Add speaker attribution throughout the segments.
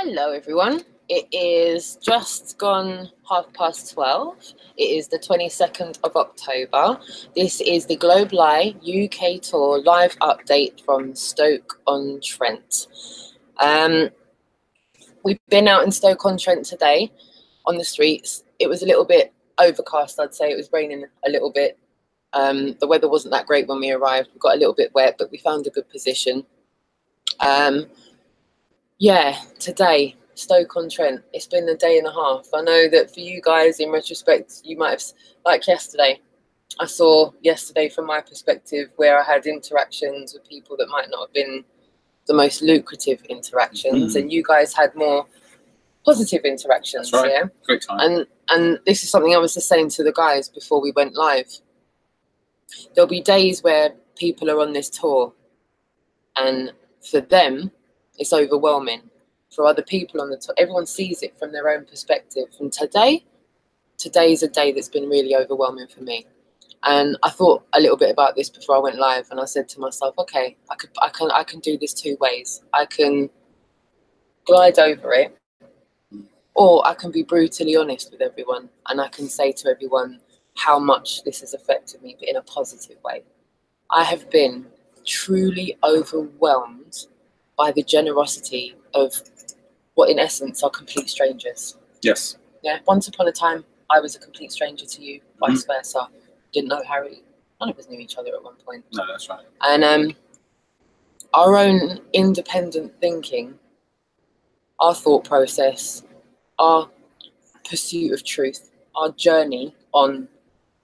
Speaker 1: Hello everyone, it is just gone 12:30. It is the 22nd of October. This is the Globe Live UK Tour live update from Stoke-on-Trent. We've been out in Stoke-on-Trent today on the streets. It was a little bit overcast, I'd say. It was raining a little bit. The weather wasn't that great when we arrived. We got a little bit wet, but we found a good position. Yeah, today, Stoke-on-Trent, it's been a day and a half. I know that for you guys, in retrospect, you might have, like yesterday, I saw yesterday from my perspective where I had interactions with people that might not have been the most lucrative interactions, and you guys had more positive interactions.
Speaker 2: That's right.
Speaker 1: Yeah,
Speaker 2: great time.
Speaker 1: And this is something I was just saying to the guys before we went live. There'll be days where people are on this tour, and for them, it's overwhelming. For other people on the tour, everyone sees it from their own perspective. And today is a day that's been really overwhelming for me. And I thought a little bit about this before I went live, and I said to myself, okay, I can do this two ways. I can glide over it, or I can be brutally honest with everyone, and I can say to everyone how much this has affected me, but in a positive way. I have been truly overwhelmed by the generosity of what in essence are complete strangers.
Speaker 2: Yes.
Speaker 1: Yeah. Once upon a time, I was a complete stranger to you, vice versa. Didn't know Harry. None of us knew each other at one point.
Speaker 2: No, that's right.
Speaker 1: And our own independent thinking, our thought process, our pursuit of truth, our journey on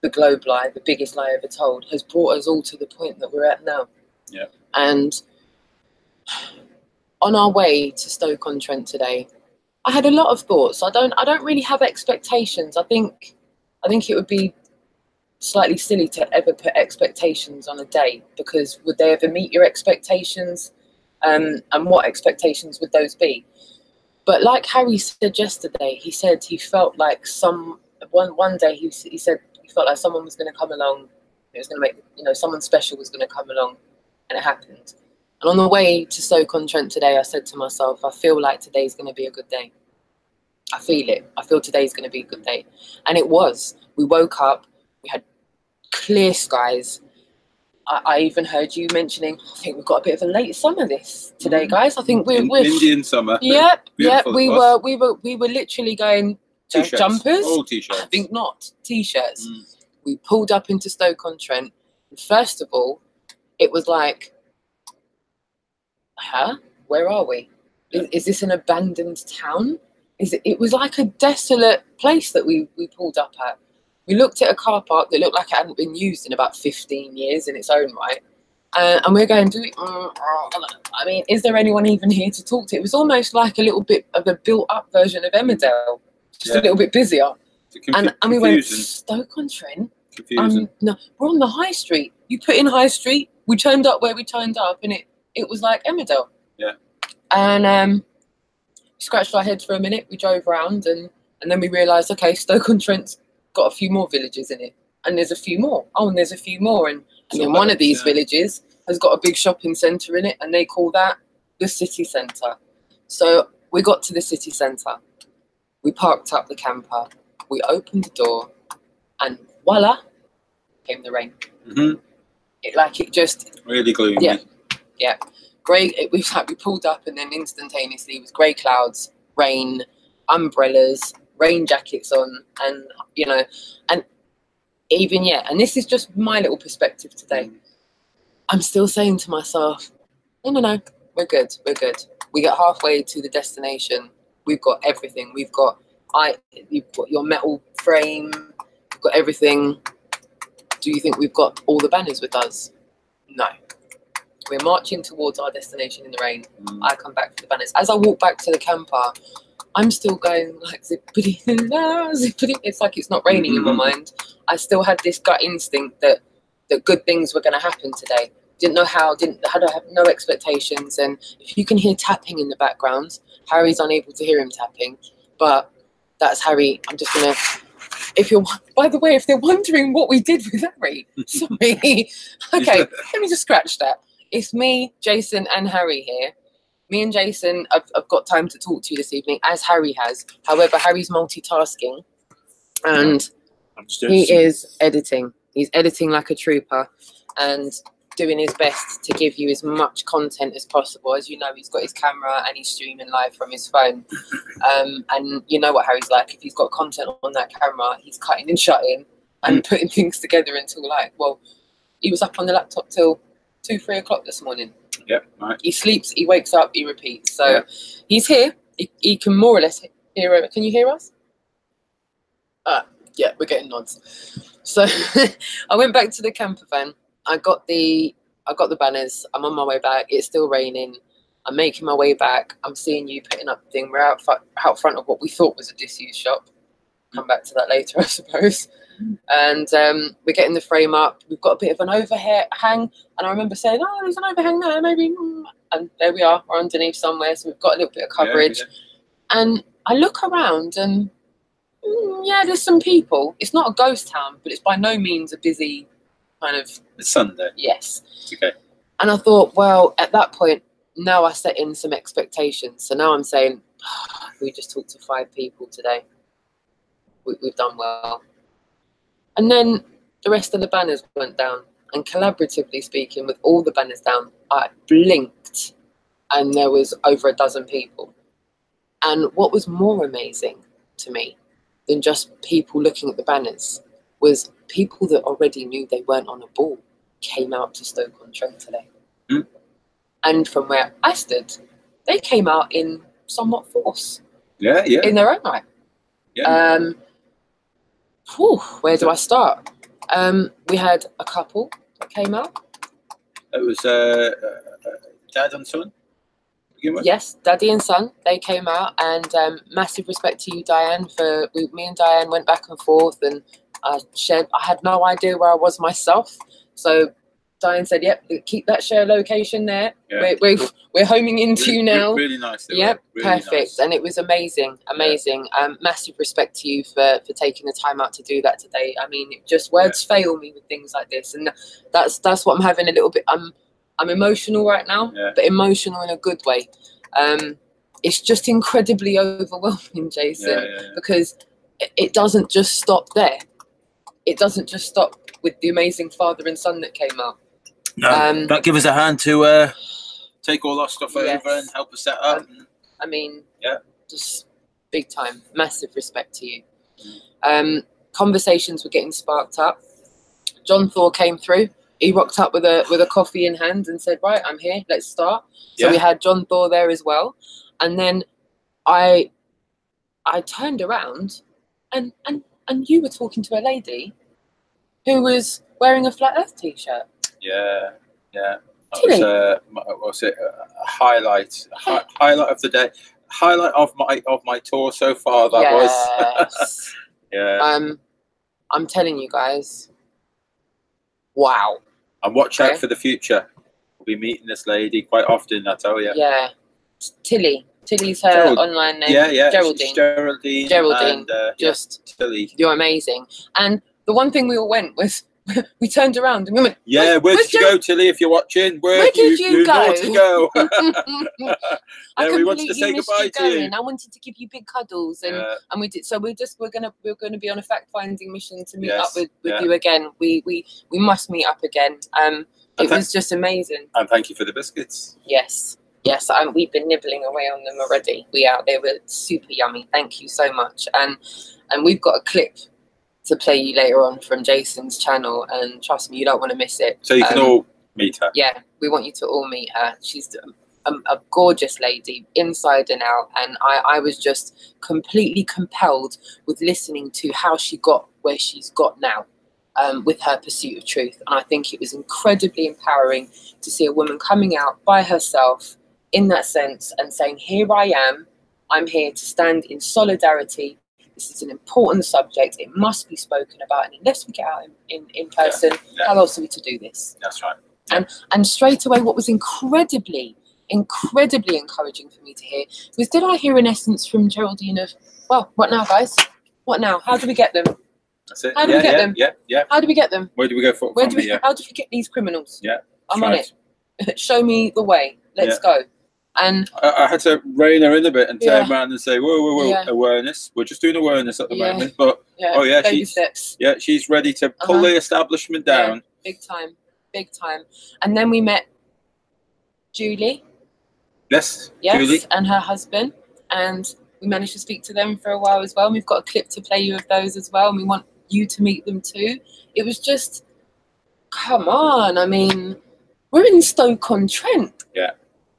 Speaker 1: the Globe Lie, the biggest lie ever told, has brought us all to the point that we're at now.
Speaker 2: Yeah. And
Speaker 1: on our way to Stoke-on-Trent today, I had a lot of thoughts. I don't really have expectations. I think it would be slightly silly to ever put expectations on a day, because would they ever meet your expectations? And what expectations would those be? But like Harry said yesterday, he said he felt like one day he said he felt like someone was going to come along. It was going to make, someone special was going to come along, and it happened. And on the way to Stoke-on-Trent today, I said to myself, I feel like today's going to be a good day. I feel it. I feel today's going to be a good day. And it was. We woke up. We had clear skies. I even heard you mentioning, I think we've got a bit of a late summer today, guys. I think we're
Speaker 2: Indian summer.
Speaker 1: Yep. We were literally going jumpers.
Speaker 2: All t-shirts.
Speaker 1: I think not t-shirts. We pulled up into Stoke-on-Trent. And first of all, it was like, where are we? Is this an abandoned town? It was like a desolate place that we pulled up at. We looked at a car park that looked like it hadn't been used in about 15 years in its own right. And we're going, is there anyone even here to talk to? It was almost like a little bit of a built-up version of Emmerdale, just a little bit busier. And we went, Stoke-on-Trent? No, we're on the high street. You put in high street, we turned up where we turned up, and it was like Emmerdale.
Speaker 2: Yeah.
Speaker 1: And we scratched our heads for a minute. We drove around, and then we realised, okay, Stoke-on-Trent's got a few more villages in it. And there's a few more. Oh, and there's a few more. And then one of these villages has got a big shopping centre in it, and they call that the city centre. So we got to the city centre. We parked up the camper. We opened the door, and voila, came the rain. It just...
Speaker 2: Really gloomy.
Speaker 1: Yeah. Yeah, grey. We pulled up, and then instantaneously it was grey clouds, rain, umbrellas, rain jackets on, and and even and this is just my little perspective today. I'm still saying to myself, no, we're good. We get halfway to the destination. We've got everything. You've got your metal frame. We've got everything. Do you think we've got all the banners with us? No. We're marching towards our destination in the rain. I come back for the banners. As I walk back to the camper, I'm still going like zippity, zippity. It's like it's not raining in my mind. I still had this gut instinct that good things were going to happen today. Didn't know how. Had no expectations. And if you can hear tapping in the background, Harry's unable to hear him tapping, but that's Harry. I'm just gonna. By the way, if they're wondering what we did with Harry, sorry. Okay, let me just scratch that. It's me, Jason, and Harry here. me and Jason have got time to talk to you this evening, as Harry has. However, Harry's multitasking, and he is editing. He's editing like a trooper, and doing his best to give you as much content as possible. As you know, he's got his camera and he's streaming live from his phone. And you know what Harry's like. If he's got content on that camera, he's cutting and shutting and putting things together until, like, well, he was up on the laptop till 2, 3 o'clock this morning.
Speaker 2: Yeah, right.
Speaker 1: He sleeps, he wakes up, he repeats. So he's here. He can more or less hear. Can you hear us? Yeah, we're getting nods. So I went back to the camper van. I got the banners. I'm on my way back. It's still raining. I'm making my way back. I'm seeing you putting up the thing. We're out front of what we thought was a disused shop. Come back to that later, I suppose. And we're getting the frame up. We've got a bit of an overhang, and I remember saying, "Oh, there's an overhang there, maybe." And there we are. We're underneath somewhere, so we've got a little bit of coverage. Yeah. And I look around, and yeah, there's some people. It's not a ghost town, but it's by no means a busy kind of.
Speaker 2: It's Sunday.
Speaker 1: Yes.
Speaker 2: Okay.
Speaker 1: And I thought, well, at that point, now I set in some expectations. So now I'm saying, we just talked to 5 people today. We've done well. And then the rest of the banners went down. And collaboratively speaking, with all the banners down, I blinked and there was over a dozen people. And what was more amazing to me than just people looking at the banners was people that already knew they weren't on a ball came out to Stoke-on-Trent today. And from where I stood, they came out in somewhat force.
Speaker 2: Yeah, yeah.
Speaker 1: In their own right.
Speaker 2: Yeah.
Speaker 1: Where do I start? We had a couple that came out.
Speaker 2: It was dad and son?
Speaker 1: Yes, daddy and son. They came out, and massive respect to you, Diane. Me and Diane went back and forth, and I had no idea where I was myself. So Diane said, "Yep, keep that share location there. Yeah. We're homing into you now."
Speaker 2: Really nice.
Speaker 1: Yep,
Speaker 2: really
Speaker 1: perfect.
Speaker 2: Nice.
Speaker 1: And it was amazing. Yeah. Massive respect to you for taking the time out to do that today. I mean, just words fail me with things like this, and that's what I'm having a little bit. I'm emotional right now, but emotional in a good way. It's just incredibly overwhelming, Jason, because it doesn't just stop there. It doesn't just stop with the amazing father and son that came out.
Speaker 2: No, but give us a hand to take all our stuff over and help us set up.
Speaker 1: I mean, just big time. Massive respect to you. Conversations were getting sparked up. John Thor came through. He rocked up with a coffee in hand and said, "Right, I'm here. Let's start." So we had John Thor there as well, and then I turned around, and you were talking to a lady who was wearing a Flat Earth t-shirt.
Speaker 2: Yeah. That was a highlight of the day, highlight of my tour so far. That was. Yeah.
Speaker 1: I'm telling you guys. Wow.
Speaker 2: And watch out for the future. We'll be meeting this lady quite often, I tell you.
Speaker 1: Yeah. Tilly's her online name.
Speaker 2: Yeah.
Speaker 1: Geraldine. And, just
Speaker 2: Tilly.
Speaker 1: You're amazing. And the one thing we all went was we turned around and we went,
Speaker 2: where did you go, Tilly, if you're watching? Where did you go? To go? We wanted to say goodbye to you.
Speaker 1: I wanted to give you big cuddles, and we did. So we're gonna be on a fact-finding mission to meet up with you again. We must meet up again. It was just amazing.
Speaker 2: And thank you for the biscuits.
Speaker 1: Yes, we've been nibbling away on them already. They were super yummy. Thank you so much. And we've got a clip to play you later on from Jason's channel, and trust me, you don't want to miss it.
Speaker 2: So you can all meet her.
Speaker 1: Yeah, we want you to all meet her. She's a gorgeous lady, inside and out, and I was just completely compelled with listening to how she got where she's got now, with her pursuit of truth. And I think it was incredibly empowering to see a woman coming out by herself in that sense and saying, "Here I am. I'm here to stand in solidarity. This is an important subject. It must be spoken about. And unless we get out in person, how else are we to do this?"
Speaker 2: That's right.
Speaker 1: And straight away, what was incredibly encouraging for me to hear was, did I hear an essence from Geraldine of, well, what now, guys? What now? How do we get them?
Speaker 2: That's it.
Speaker 1: How do we get them?
Speaker 2: Yeah.
Speaker 1: How do we get them?
Speaker 2: Where do we go from here?
Speaker 1: How do we get these criminals?
Speaker 2: Yeah.
Speaker 1: I'm on it. Show me the way. Let's go. And
Speaker 2: I had to rein her in a bit and turn around and say, whoa, awareness. We're just doing awareness at the moment. But,
Speaker 1: baby steps.
Speaker 2: Yeah, she's ready to pull the establishment down.
Speaker 1: Big time. Big time. And then we met Julie.
Speaker 2: Yes, Julie.
Speaker 1: And her husband. And we managed to speak to them for a while as well. And we've got a clip to play you of those as well. And we want you to meet them too. It was just, come on. I mean, we're in Stoke-on-Trent.
Speaker 2: Yeah.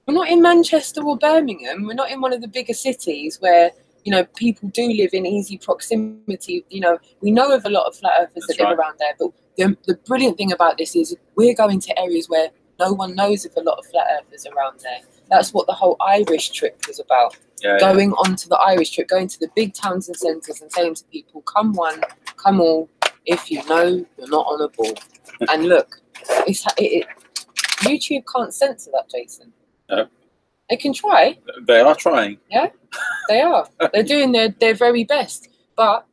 Speaker 1: We're not in Manchester or Birmingham. We're not in one of the bigger cities where, you know, people do live in easy proximity. You know, we know of a lot of flat earthers that live around there. But the brilliant thing about this is we're going to areas where no one knows of a lot of flat earthers around there. That's what the whole Irish trip was about. Going on to the Irish trip, going to the big towns and centres and saying to people, come one, come all, if you know you're not on a ball. And look, YouTube can't censor that, Jason.
Speaker 2: No.
Speaker 1: They can try.
Speaker 2: They are trying.
Speaker 1: Yeah, they are. They're doing their very best. But,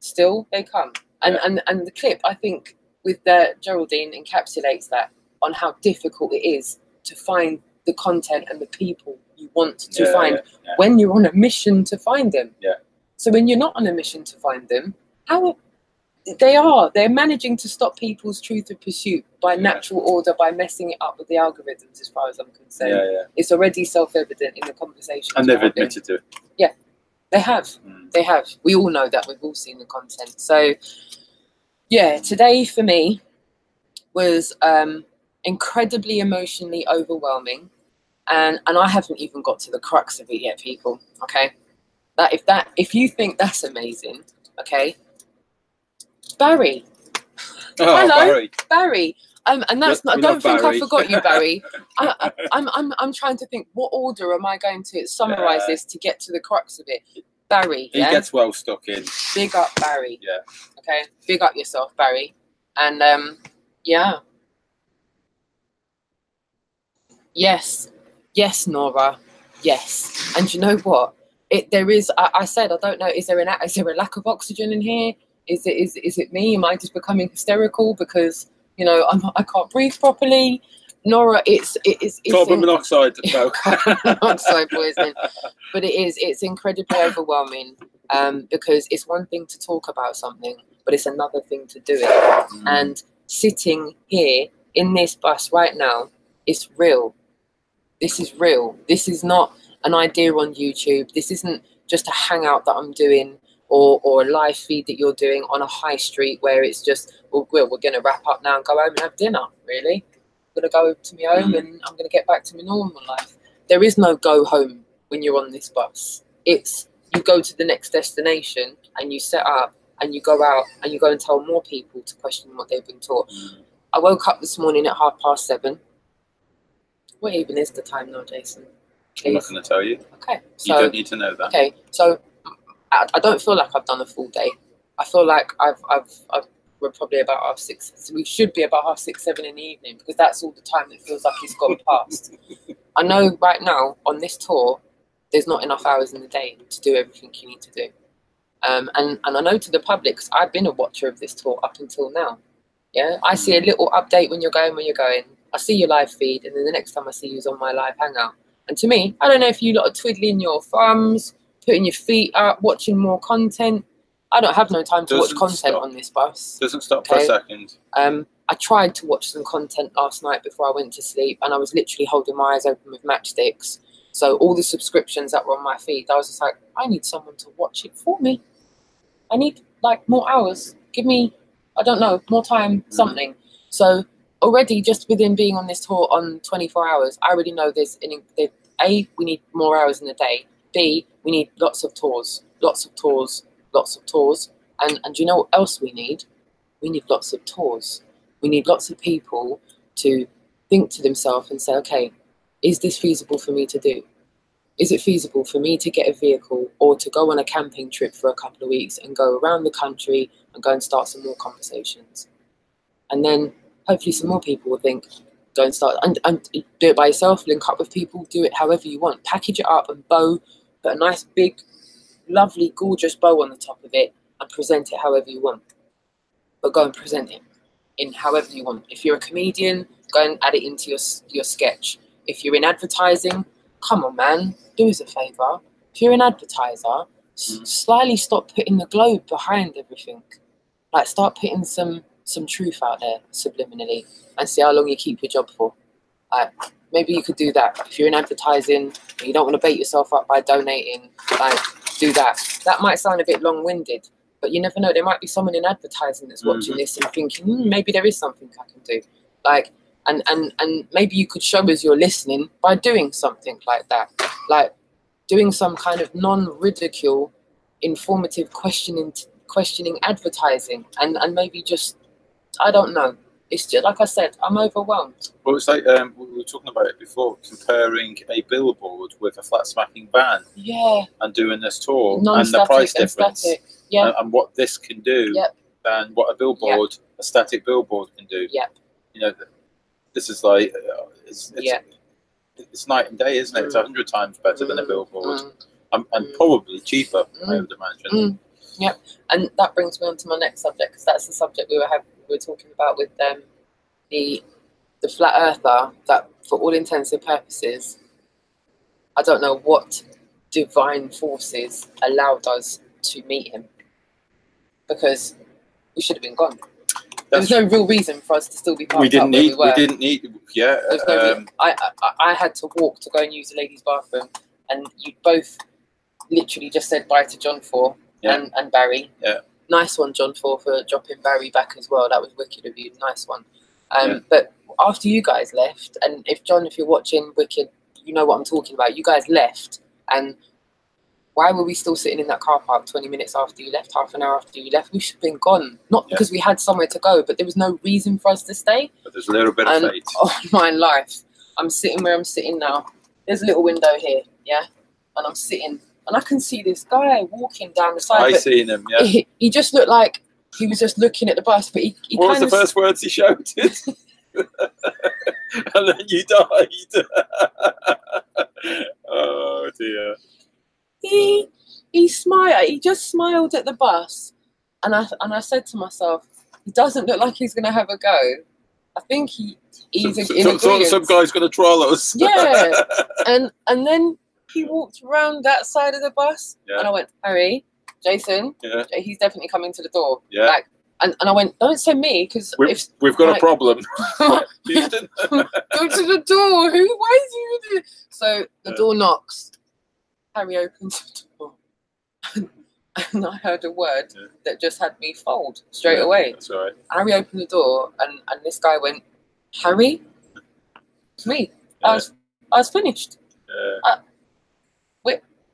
Speaker 1: still they come. And the clip, I think, with Geraldine encapsulates that on how difficult it is to find the content and the people you want to find when you're on a mission to find them.
Speaker 2: Yeah.
Speaker 1: So when you're not on a mission to find them, they're managing to stop people's truth of pursuit by natural order, by messing it up with the algorithms, as far as I'm concerned. It's already self-evident in the conversation.
Speaker 2: And they've admitted to it.
Speaker 1: Yeah, they have. They have. We all know that. We've all seen the content. So, today for me was incredibly emotionally overwhelming. And I haven't even got to the crux of it yet, people. Okay, if you think that's amazing, okay, Barry. Hello, Barry. And that's not. I don't think I forgot you, Barry. I'm trying to think. What order am I going to summarize this to get to the crux of it? Barry.
Speaker 2: He gets well stuck in.
Speaker 1: Big up, Barry.
Speaker 2: Yeah.
Speaker 1: Okay. Big up yourself, Barry. And Yes, Nora. Yes. And you know what? There is. I said I don't know. Is there a lack of oxygen in here? Is it me? Am I just becoming hysterical because I can't breathe properly? Nora, it's
Speaker 2: carbon monoxide.
Speaker 1: Carbon monoxide poisoning. But it's incredibly overwhelming because it's one thing to talk about something, but it's another thing to do it. And sitting here in this bus right now, it's real. This is real. This is not an idea on YouTube. This isn't just a hangout that I'm doing or a live feed that you're doing on a high street where it's just, we're going to wrap up now and go home and have dinner, really. I'm going to go to my home and I'm going to get back to my normal life. There is no go home when you're on this bus. It's you go to the next destination and you set up and you go out and you go and tell more people to question what they've been taught. I woke up this morning at 7:30. What even is the time now, Jason? Please.
Speaker 2: I'm not going to tell you.
Speaker 1: Okay.
Speaker 2: So, you don't need to know that.
Speaker 1: Okay. So I don't feel like I've done a full day. I feel like we're probably about 6:30. So we should be about 6:30, 7 in the evening because that's all the time that feels like it's gone past. I know right now on this tour, there's not enough hours in the day to do everything you need to do. And I know to the public, because I've been a watcher of this tour up until now. Yeah, I see a little update when you're going, I see your live feed, and then the next time I see you is on my live hangout. And to me, I don't know if you lot are twiddling your thumbs, putting your feet up, watching more content. I don't have no time to watch content on this bus.
Speaker 2: Doesn't stop for a second.
Speaker 1: I tried to watch some content last night before I went to sleep, and I was literally holding my eyes open with matchsticks. So all the subscriptions that were on my feed, I was just like, I need someone to watch it for me. I need like more hours. Give me, I don't know, more time, something. So already just within being on this tour on 24 hours, I already know A, we need more hours in the day. B, we need lots of tours. And you know what else we need? We need lots of tours. We need lots of people to think to themselves and say, okay, is this feasible for me to do? Is it feasible for me to get a vehicle or to go on a camping trip for a couple of weeks and go around the country and go and start some more conversations? And then hopefully some more people will think, go and start and do it by yourself, link up with people, do it however you want. Package it up and put a nice big, lovely, gorgeous bow on the top of it and present it however you want. But go and present it in however you want. If you're a comedian, go and add it into your sketch. If you're in advertising, come on, man, do us a favour. If you're an advertiser, slyly stop putting the globe behind everything. Like, start putting some truth out there subliminally and see how long you keep your job for. Like, maybe you could do that. If you're in advertising and you don't want to bait yourself up by donating, like, do that. That might sound a bit long-winded, but you never know. There might be someone in advertising that's watching this and thinking, maybe there is something I can do. Like, and maybe you could show us you're listening by doing something like that. Like, doing some kind of non-ridicule, informative questioning advertising, and maybe just, I don't know. It's just, like I said, I'm overwhelmed.
Speaker 2: Well, it's like we were talking about it before, comparing a billboard with a flat smacking van.
Speaker 1: Yeah.
Speaker 2: And doing this tour.
Speaker 1: Non-static
Speaker 2: and the price
Speaker 1: and
Speaker 2: difference.
Speaker 1: Static. Yeah.
Speaker 2: And what this can do.
Speaker 1: Yep.
Speaker 2: And what a billboard, a static billboard can do.
Speaker 1: Yep.
Speaker 2: You know, this is like, it's night and day, isn't it? It's 100 times better than a billboard. And probably cheaper, I would imagine.
Speaker 1: Yep. And that brings me on to my next subject, because that's the subject we were talking about with the flat earther, that for all intents and purposes, I don't know what divine forces allowed us to meet him, because we should have been gone. There was no real reason for us to still be parked up where we were.
Speaker 2: We didn't need. Yeah.
Speaker 1: I had to walk to go and use the ladies' bathroom, and you both literally just said bye to John 4 and Barry.
Speaker 2: Yeah.
Speaker 1: Nice one, John 4, for dropping Barry back as well. That was wicked of you. Nice one. But after you guys left, and if you're watching Wicked, you know what I'm talking about. You guys left, and why were we still sitting in that car park 20 minutes after you left, half an hour after you left? We should have been gone. Not because we had somewhere to go, but there was no reason for us to stay.
Speaker 2: But there's a little bit of fate.
Speaker 1: Oh, my life. I'm sitting where I'm sitting now. There's a little window here, yeah? And I'm sitting, and I can see this guy walking down the side.
Speaker 2: I seen him, yeah.
Speaker 1: He just looked like he was just looking at the bus, but he
Speaker 2: what was the first words he shouted? And then you died. Oh, dear.
Speaker 1: He smiled. He just smiled at the bus, and I said to myself, he doesn't look like he's going to have a go. I think he's
Speaker 2: some guy's going to troll us.
Speaker 1: Yeah, and then he walked around that side of the bus, and I went, Harry, Jason, he's definitely coming to the door.
Speaker 2: Yeah.
Speaker 1: Like, and I went, don't send me, because
Speaker 2: we've got a problem. Houston.
Speaker 1: Go to the door. Why is he doing it? So the door knocks. Harry opens the door, and I heard a word that just had me fold straight away.
Speaker 2: That's all right.
Speaker 1: Harry opened the door, and this guy went, Harry? It's me. I was finished.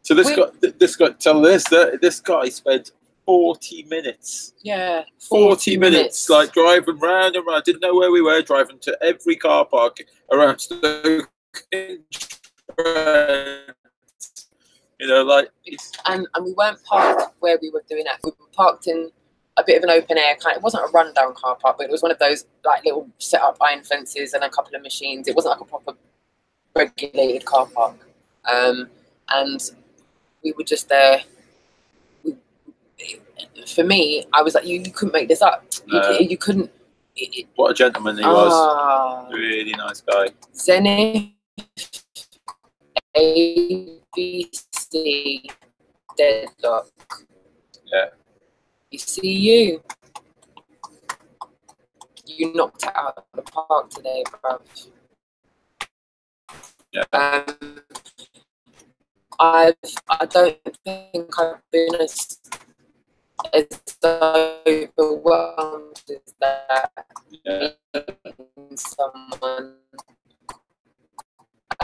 Speaker 2: So this guy, tell this guy spent 40 minutes.
Speaker 1: Yeah.
Speaker 2: 40 minutes, like driving round and round. Didn't know where we were, driving to every car park around Stoke. You know, like,
Speaker 1: and we weren't parked where we were doing that. We were parked in a bit of an open air kind. It wasn't a rundown car park, but it was one of those like little set up iron fences and a couple of machines. It wasn't like a proper regulated car park. And we were just there. For me, I was like, you couldn't make this up. You couldn't.
Speaker 2: What a gentleman he was. Really nice guy.
Speaker 1: Zenith, ABC, Deadlock.
Speaker 2: Yeah.
Speaker 1: You see you. You knocked it out of the park today, bruv.
Speaker 2: Yeah.
Speaker 1: I don't think I've been as overwhelmed as that.
Speaker 2: Yeah.
Speaker 1: Someone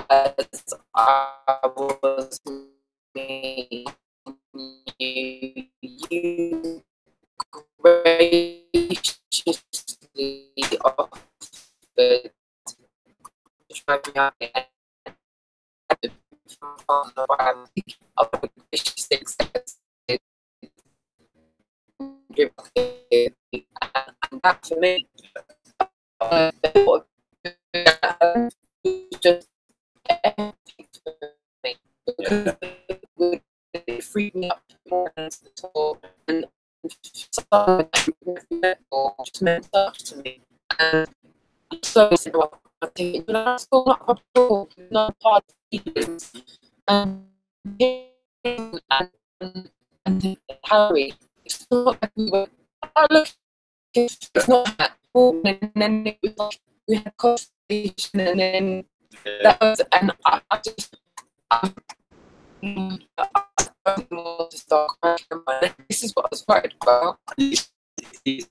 Speaker 1: as I was meeting you graciously offered to try me out again. I would graciously accept it. And that for me, just everything for me, because it freed me up more than the talk, and someone just meant stuff to me. And so I think that's not part and Harry, it's not like we were, oh, look, it's not that. And then it was like we had conversation, and then that was, and I just, to start crying. This is what I was worried about. Because it's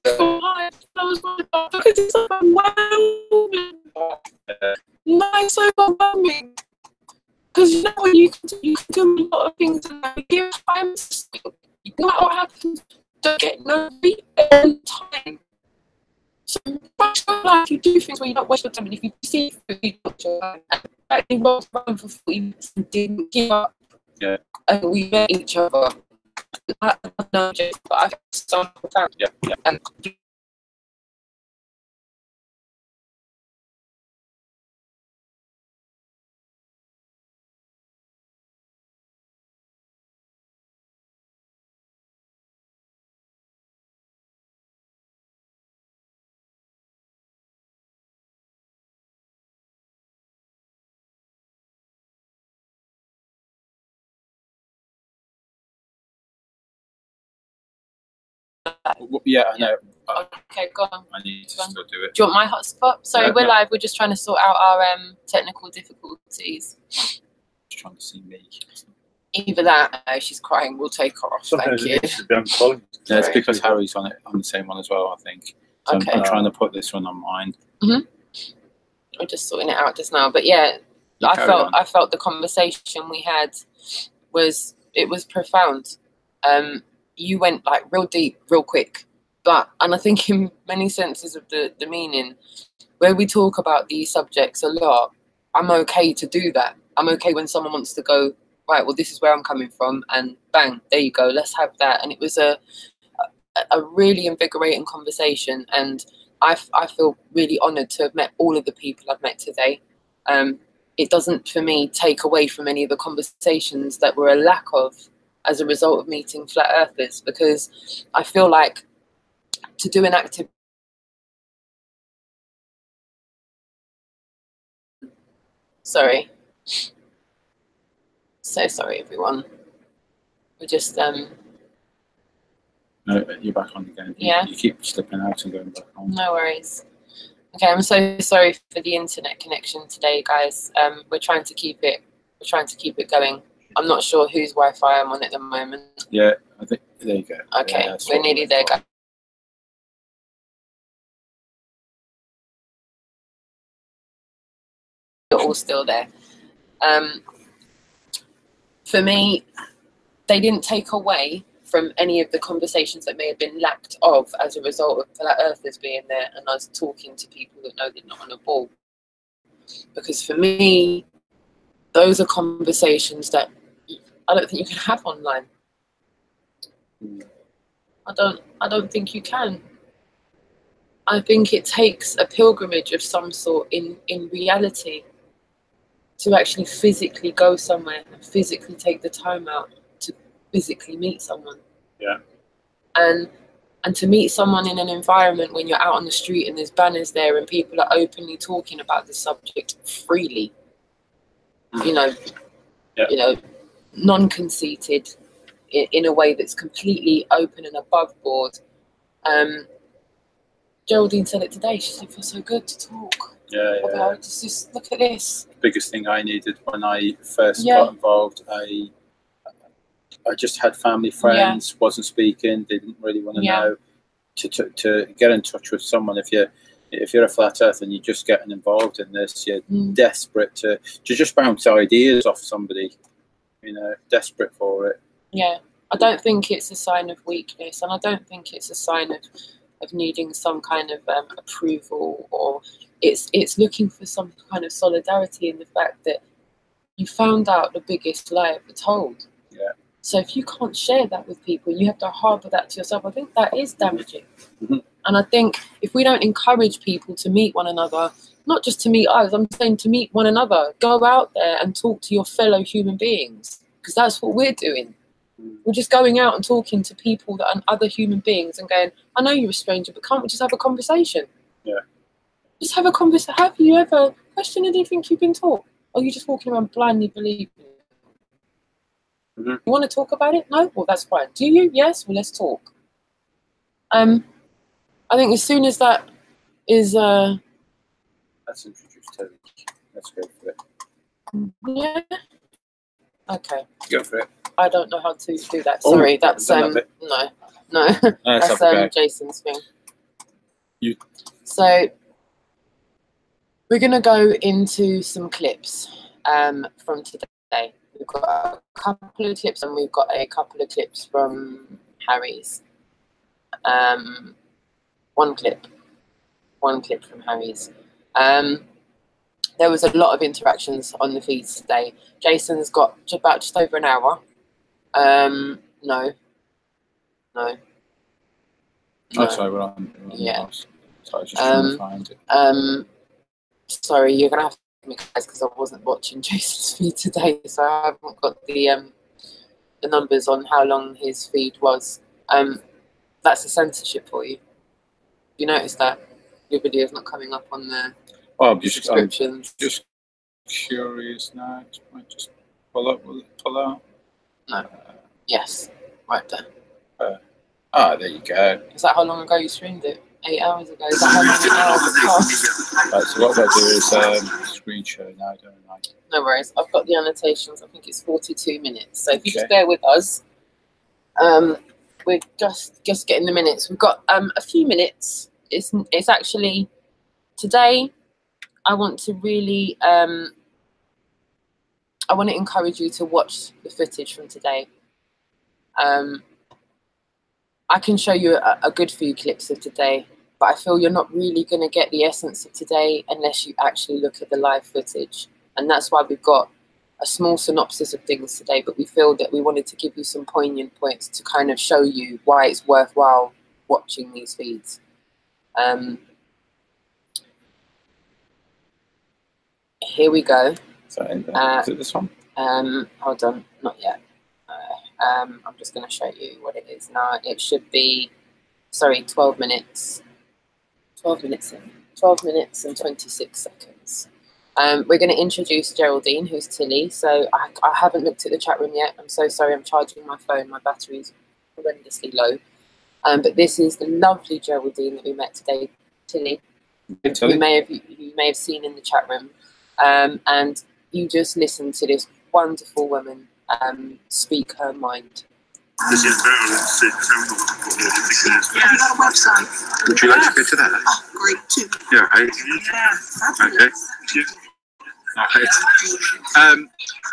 Speaker 1: overwhelming. No, it's overwhelming. Because you know what, you can do a lot of things and give time. No matter what happens, don't get no time. So much of life, you do things where you don't waste your time, and if you see food, you don't waste your time. And actually rolled around for 40 minutes and didn't give up.
Speaker 2: Yeah.
Speaker 1: And we met each other. I don't know, but I found profound.
Speaker 2: Yeah, yeah.
Speaker 1: And
Speaker 2: yeah, I know.
Speaker 1: okay, go on.
Speaker 2: I need to still do it.
Speaker 1: Do you want my hotspot? Sorry,
Speaker 2: No,
Speaker 1: we're
Speaker 2: no.
Speaker 1: live. We're just trying to sort out our technical difficulties.
Speaker 2: Just trying to see me.
Speaker 1: Either that, she's crying. We'll take her off.
Speaker 3: Sometimes
Speaker 1: Thank you.
Speaker 3: it needs to be unfollowed.
Speaker 2: Yeah, it's because Harry's on it, on the same one as well, I think. So
Speaker 1: Okay.
Speaker 2: I'm trying to put this one on mine.
Speaker 1: We're just sorting it out just now. But yeah,
Speaker 2: You carry on.
Speaker 1: I felt the conversation we had was profound. You went like real deep, real quick. And I think in many senses of the meaning, where we talk about these subjects a lot, I'm okay to do that. I'm okay when someone wants to go, right, well, this is where I'm coming from, and bang, there you go, let's have that. And it was a really invigorating conversation, and I feel really honoured to have met all of the people I've met today. It doesn't, for me, take away from any of the conversations that were a lack of as a result of meeting flat earthers, because I feel like to do an active sorry, so sorry everyone, we're just
Speaker 2: No, you're back on again.
Speaker 1: Yeah.
Speaker 2: You keep slipping out and going back on.
Speaker 1: no worries. Okay, I'm so sorry for the internet connection today, guys. We're trying to keep it going. I'm not sure whose Wi-Fi I'm on at the moment.
Speaker 2: Yeah, I think there you go.
Speaker 1: Okay,
Speaker 2: Yeah, that's
Speaker 1: we're
Speaker 2: what
Speaker 1: nearly
Speaker 2: I'm
Speaker 1: there,
Speaker 2: for.
Speaker 1: guys. You're all still there. For me, they didn't take away from any of the conversations that may have been lacked of as a result of flat earthers being there and us talking to people that know they're not on a ball. Because for me, those are conversations that I don't think you can have online. I don't think you can. I think it takes a pilgrimage of some sort in reality to actually physically go somewhere and physically take the time out to physically meet someone.
Speaker 2: Yeah.
Speaker 1: And to meet someone in an environment when you're out on the street and there's banners there and people are openly talking about the subject freely, you know, non-conceited, in a way that's completely open and above board. Geraldine said it today. She said it feels so good to talk about. Just look at this.
Speaker 2: The biggest thing I needed when I first got involved, I just had family friends, wasn't speaking, didn't really want to know. To get in touch with someone, if you're a flat earther and you're just getting involved in this, you're desperate to just bounce ideas off somebody, desperate for it.
Speaker 1: Yeah, I don't think it's a sign of weakness, and I don't think it's a sign of needing some kind of approval, or it's looking for some kind of solidarity in the fact that you found out the biggest lie ever told.
Speaker 2: Yeah.
Speaker 1: So if you can't share that with people, you have to harbour that to yourself. I think that is damaging. And I think if we don't encourage people to meet one another, not just to meet us, I'm saying to meet one another, go out there and talk to your fellow human beings, because that's what we're doing. We're just going out and talking to people that are other human beings and going, I know you're a stranger, but can't we just have a conversation?
Speaker 2: Yeah.
Speaker 1: Just have a conversation. Have you ever questioned anything you've been taught? or you're just walking around blindly believing? You want to talk about it? No? Well, that's fine. Do you? Yes? Well, let's talk. I think as soon as that is...
Speaker 2: Let's introduce Terry. Let's go for it.
Speaker 1: Yeah? Okay.
Speaker 2: Go for it.
Speaker 1: I don't know how to do that. Sorry, that's... No. That's Jason's thing. So, we're going to go into some clips from today. We've got a couple of clips and we've got a couple of clips from Harry's. One clip from Harry's. There was a lot of interactions on the feeds today. Jason's got about just over an hour. No. Oh,
Speaker 2: sorry, we're on.
Speaker 1: Yeah.
Speaker 2: So I was just trying to find it.
Speaker 1: Sorry, you're gonna have to me guys because I wasn't watching Jason's feed today, so I haven't got the numbers on how long his feed was. That's a censorship for you. You notice that your video's not coming up on the subscriptions.
Speaker 2: I'm just curious now. Just pull out.
Speaker 1: No. Yes, right there.
Speaker 2: There you go.
Speaker 1: Is that how long ago you streamed it? 8 hours ago. Is that how many hours it passed?
Speaker 2: Right, so what I do is screen share now, don't I?
Speaker 1: No worries. I've got the annotations. I think it's 42 minutes. So if you just bear with us, we're just getting the minutes. We've got a few minutes. It's actually today. I want to really I want to encourage you to watch the footage from today. I can show you a good few clips of today, but I feel you're not really going to get the essence of today unless you actually look at the live footage. And that's why we've got a small synopsis of things today, but we feel that we wanted to give you some poignant points to kind of show you why it's worthwhile watching these feeds. Here we go.
Speaker 2: So, is it this one?
Speaker 1: Hold on, not yet. I'm just going to show you what it is now. It should be, sorry, 12 minutes. 12 minutes in. 12 minutes and 26 seconds. We're going to introduce Geraldine, who's Tilly. So I haven't looked at the chat room yet. I'm so sorry. I'm charging my phone. My battery's horrendously low. But this is the lovely Geraldine that we met today, Tilly. You may have seen in the chat room. And you just listen to this wonderful woman speak her mind.
Speaker 3: This is better than 6. Yeah, I've got a website.
Speaker 4: Would you like to go to that?
Speaker 3: Oh, great, too.
Speaker 4: Yeah, right.
Speaker 3: Yeah.
Speaker 4: Okay. Right.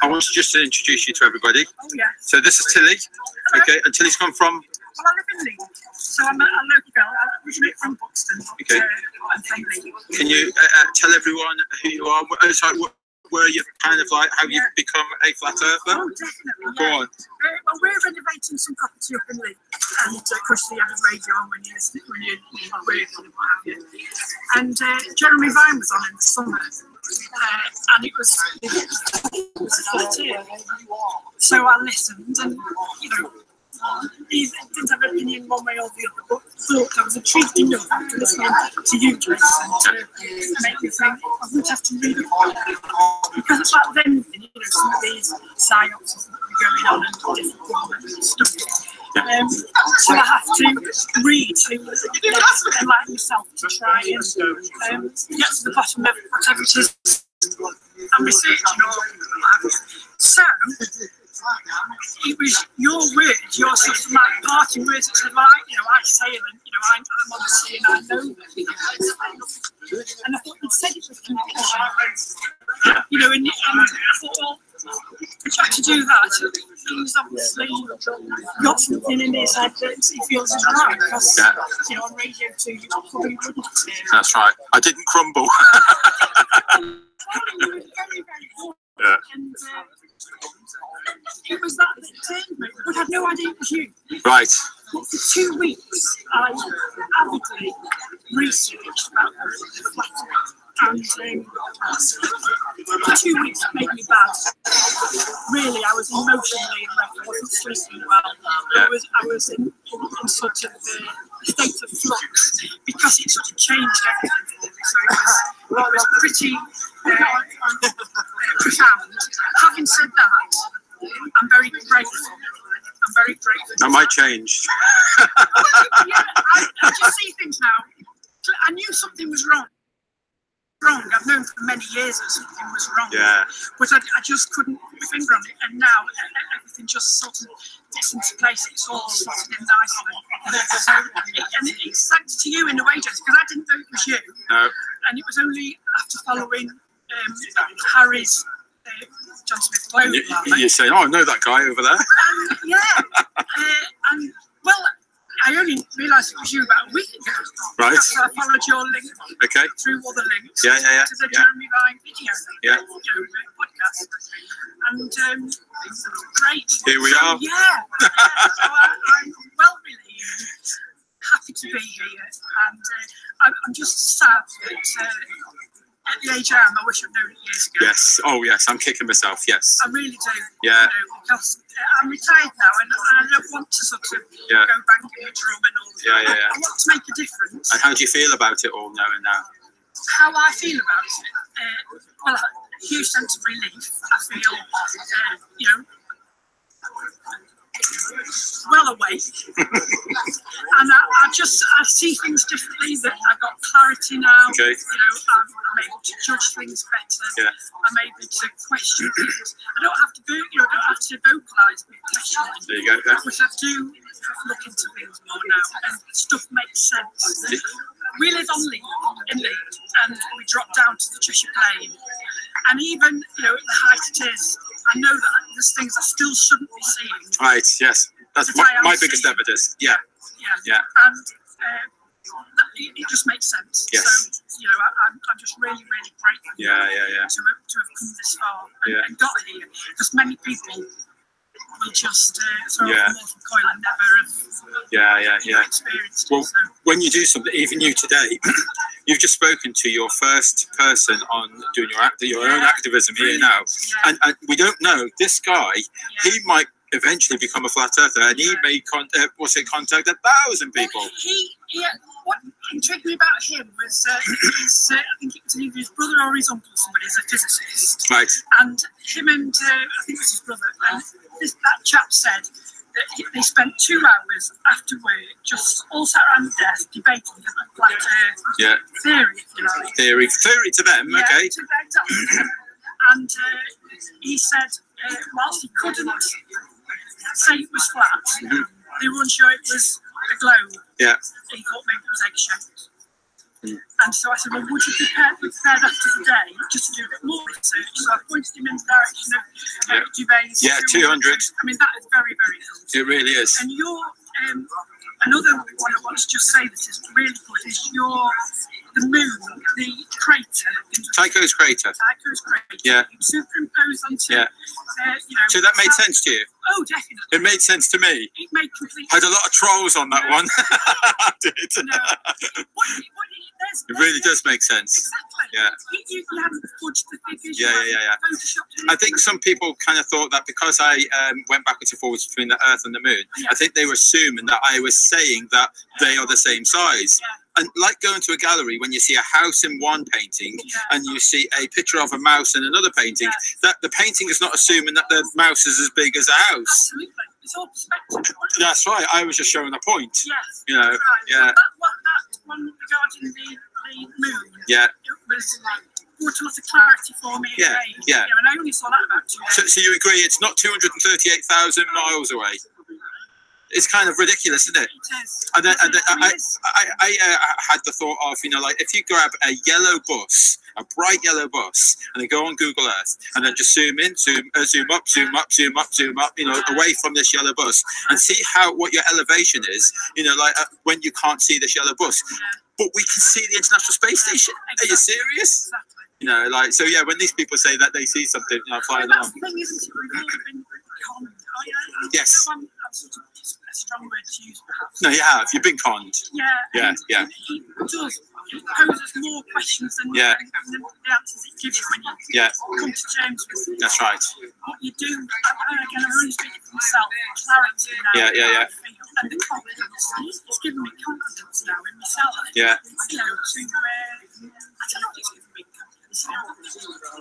Speaker 4: I want to just introduce you to everybody.
Speaker 3: Oh, yeah.
Speaker 4: So this is Tilly. Okay, and Tilly's come from?
Speaker 3: Well, I live in Leeds, so I'm a local girl. I'm originally from Buxton.
Speaker 4: Okay.
Speaker 3: I'm from Leeds.
Speaker 4: Can you tell everyone who you are? Sorry, were you kind of like how you've become a flat earther?
Speaker 3: Oh, definitely.
Speaker 4: Go
Speaker 3: Yeah.
Speaker 4: on.
Speaker 3: Well, we're renovating some property up in Leeds, and of course you have a radio on when you're working and what have you. And Jeremy Vine was on in the summer, and it was a flat earth. So I listened, and you know, he didn't have an opinion one way or the other, but thought I was intrigued enough after listening to you, Jason, to make me think I would have to read it. Because it's like then, you know, some of these psyops that are going on and different government and stuff. So I have to read to enlighten myself to try and get to the bottom of whatever it is I'm researching or whatever. So it was your words, your sort of like parting words that said, like, you know, I sail and, you know, I'm on the sea and I know that. And I thought you'd said it with connection. You know, and I thought, well, to try to do that, he's obviously got something in his head that he feels is right, because, you know, on Radio 2, you probably wouldn't.
Speaker 4: That's right. I didn't crumble.
Speaker 3: Very, very good.
Speaker 4: Yeah.
Speaker 3: And it was that turned me, but I had no idea it was you.
Speaker 4: Right.
Speaker 3: But for 2 weeks, I avidly researched about the flat earth. And for 2 weeks it made me bad. Really, I was emotionally wrecked. I wasn't sleeping well. I was in sort of a state of flux because it sort of changed everything for me. So it was was pretty profound. Having said that, I'm very grateful. I'm very grateful.
Speaker 4: That might change.
Speaker 3: Yeah, I just see things now. I knew something was wrong. I've known for many years that something was wrong.
Speaker 4: Yeah.
Speaker 3: But I just couldn't put my finger on it. And now everything just sort of gets into place. It's all sorted in nicely. So, and it's thanks to you in a way, Jess, because I didn't know it was you.
Speaker 4: No.
Speaker 3: And it was only after following Harry's John Smith Clothing line.
Speaker 4: You're saying, oh, I know that guy over there.
Speaker 3: And well, I only realised it was you about a week ago.
Speaker 4: Right.
Speaker 3: So I followed your link through all the links to the Jeremy Vine video, podcast. And great.
Speaker 4: Here we are.
Speaker 3: Yeah. So I'm well relieved, happy to be here. And I'm just sad that at the age I am, I wish I'd known it years ago.
Speaker 4: Yes. Oh, yes. I'm kicking myself. Yes.
Speaker 3: I really do.
Speaker 4: Yeah.
Speaker 3: You know, because I'm retired now, and I don't want to sort of go banging a drum and all that.
Speaker 4: Yeah.
Speaker 3: I want to make a difference.
Speaker 4: And how do you feel about it all knowing now?
Speaker 3: How I feel about it? Well, a huge sense of relief. I feel, you know, well awake. And I see things differently, that I got clarity now.
Speaker 4: Okay.
Speaker 3: You know, I'm able to judge things better.
Speaker 4: Yeah.
Speaker 3: I'm able to question things. I don't have to vocalise my questioning.
Speaker 4: There you go. Yeah.
Speaker 3: Which I do look into things more now, and stuff makes sense. We live on in Leeds, and we drop down to the Cheshire Plain. And even, you know, at the height it is, I know that there's things I still shouldn't be seeing.
Speaker 4: Right, yes. That's my biggest evidence. Yeah.
Speaker 3: And it just makes sense.
Speaker 4: Yes.
Speaker 3: So, you know, I'm just really, really grateful to have come this far and got here. Because many people will just throw up the mortal coil and never have experienced
Speaker 4: well,
Speaker 3: it. So.
Speaker 4: When you do something, even you today, you've just spoken to your first person on doing your own activism here now. And we don't know, this guy, he might eventually become a flat earther, and he may contact 1,000 people.
Speaker 3: Well, what intrigued me about him was I think it was either his brother or his uncle, somebody, is a physicist.
Speaker 4: Right.
Speaker 3: And him and I think it was his brother, and that chap said that they spent 2 hours after work just all sat around the desk debating the flat earth theory, if you like.
Speaker 4: Theory to them, okay.
Speaker 3: And he said, whilst he couldn't say it was flat, they were unsure it was a globe.
Speaker 4: Yeah.
Speaker 3: He thought maybe it was egg-shaped. And so I said, well, would you be prepared after the day just to do a bit more research? So I pointed him in the direction of Duvay's
Speaker 4: 200.
Speaker 3: I mean, that is very, very good.
Speaker 4: It really is.
Speaker 3: And you're, another one I want to just say that is really good is the moon, the crater.
Speaker 4: Tycho's crater.
Speaker 3: Tycho's crater.
Speaker 4: Yeah.
Speaker 3: Superimposed onto, you know.
Speaker 4: So that made sense to you?
Speaker 3: Oh, definitely.
Speaker 4: It made sense to me.
Speaker 3: It made complete sense.
Speaker 4: I had a lot of trolls on that one. I did.
Speaker 3: No.
Speaker 4: It really does make sense.
Speaker 3: Exactly.
Speaker 4: Yeah.
Speaker 3: You haven't fudged the figures.
Speaker 4: Yeah. I think some people kind of thought that because I went backwards and forwards between the Earth and the Moon, I think they were assuming that I was saying that they are the same size. And like going to a gallery when you see a house in one painting and you see a picture of a mouse in another painting, that the painting is not assuming that the mouse is as big as a house.
Speaker 3: Absolutely. It's all perspective.
Speaker 4: That's right. I was just showing a point.
Speaker 3: Yes.
Speaker 4: You know.
Speaker 3: Right.
Speaker 4: Yeah.
Speaker 3: Well, that one regarding the moon.
Speaker 4: Yeah.
Speaker 3: It was brought a lot of clarity for me.
Speaker 4: Yeah.
Speaker 3: Again. You know, and I only saw that about 2 days.
Speaker 4: So you agree it's not 238,000 miles away? It's kind of ridiculous, isn't it?
Speaker 3: It is.
Speaker 4: And then, I had the thought of, you know, like if you grab a yellow bus, a bright yellow bus, and then go on Google Earth, and then just zoom in, zoom up, you know, away from this yellow bus, and see what your elevation is, you know, like when you can't see this yellow bus, but we can see the International Space Station. Are you serious?
Speaker 3: Exactly.
Speaker 4: You know, like, so yeah, when these people say that they see something, you know, flying along.
Speaker 3: That's the thing, isn't it? We've all been conned.
Speaker 4: Yes.
Speaker 3: I'm sort of a strong word to use, perhaps.
Speaker 4: No, you have. You've been conned.
Speaker 3: Yeah.
Speaker 4: Yeah.
Speaker 3: It does. It poses more questions than the answers it gives you when you come to terms with it.
Speaker 4: That's right.
Speaker 3: What you do, and again, I'm only speaking for myself, clarity now.
Speaker 4: Yeah.
Speaker 3: And the confidence. It's given me confidence now in myself.
Speaker 4: Yeah.
Speaker 3: You know, to, I don't know what it's given me.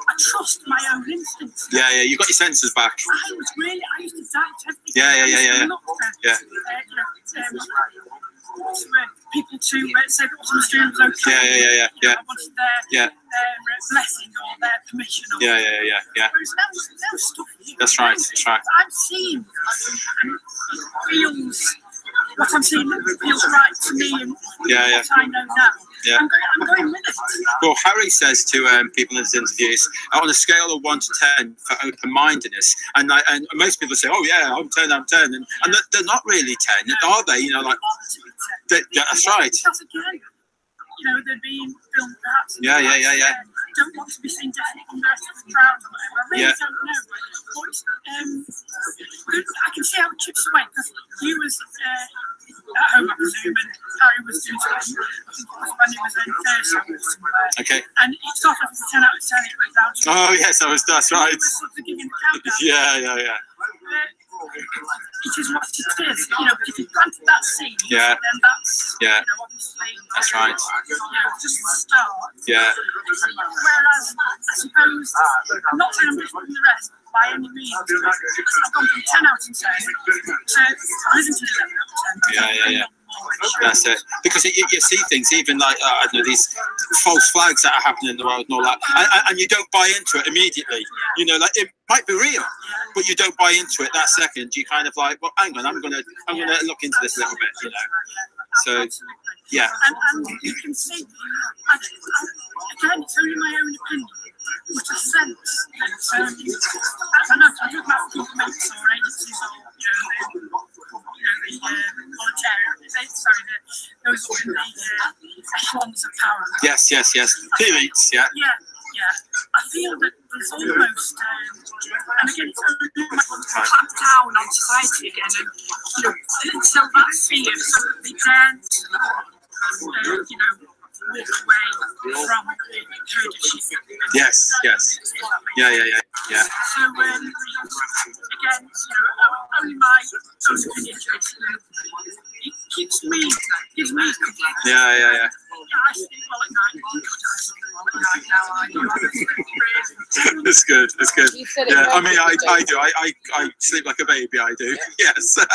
Speaker 3: I trust my own instincts.
Speaker 4: Yeah, yeah, you got your senses back.
Speaker 3: I used to doubt everything.
Speaker 4: Yeah.
Speaker 3: People to say that what I was doing was okay.
Speaker 4: Yeah.
Speaker 3: I wanted their blessing or their permission. Or
Speaker 4: Yeah.
Speaker 3: There's no stuff here.
Speaker 4: That's right.
Speaker 3: I'm seeing and it feels, what I'm seeing feels right to me and what I know now.
Speaker 4: Yeah.
Speaker 3: I'm going with it.
Speaker 4: Well, Harry says to people in his interviews, on a scale of 1 to 10 for open-mindedness, and most people say, oh yeah, I'm 10, and they're not really 10, are they? You know, like that's right.
Speaker 3: Because again, you know, they're being filmed perhaps.
Speaker 4: Yeah.
Speaker 3: Don't want to be seen definitely from the rest of the crowd or whatever. I really don't know. But I can see how it chips away because he was at home, I presume, and Harry was doing something. I think it was when he was in first or somewhere.
Speaker 4: Okay.
Speaker 3: And it started off as a 10 out of 10. It went down to.
Speaker 4: Oh yes, that's right.
Speaker 3: He was sort of giving the countdown.
Speaker 4: Yeah.
Speaker 3: It is what it is. You know, if you planted that seed, then that's, you know, obviously.
Speaker 4: That's right.
Speaker 3: You know, just the start.
Speaker 4: Yeah.
Speaker 3: Whereas, I suppose, I'm not saying I'm different from the rest by any means. I've gone from 10 out of 10 to 11 out of 10.
Speaker 4: Yeah. That's it. Because you see things, even like I don't know, these false flags that are happening in the world and all that, and you don't buy into it immediately. You know, like it might be real, but you don't buy into it that second. You kind of like, well, hang on, I'm gonna look into this a little bit. You know, so yeah.
Speaker 3: And you can see, again, it's only my own opinion, but I sense that I don't know if I talk about governments or agencies or the those up in the echelons of power.
Speaker 4: Yes. The elites, yeah.
Speaker 3: I feel that there's almost, and again, it's clap down on society again, and you know, it's still that fear, so that they daren't, you know, walk away from the herd of sheep.
Speaker 4: Yes. Yeah.
Speaker 3: So again, you know, only my own opinion, it gives me.
Speaker 4: Yeah.
Speaker 3: I sleep well at night.
Speaker 4: It's good.
Speaker 1: Yeah,
Speaker 4: I mean, I do. I sleep like a baby. I do. Yes.
Speaker 1: Pause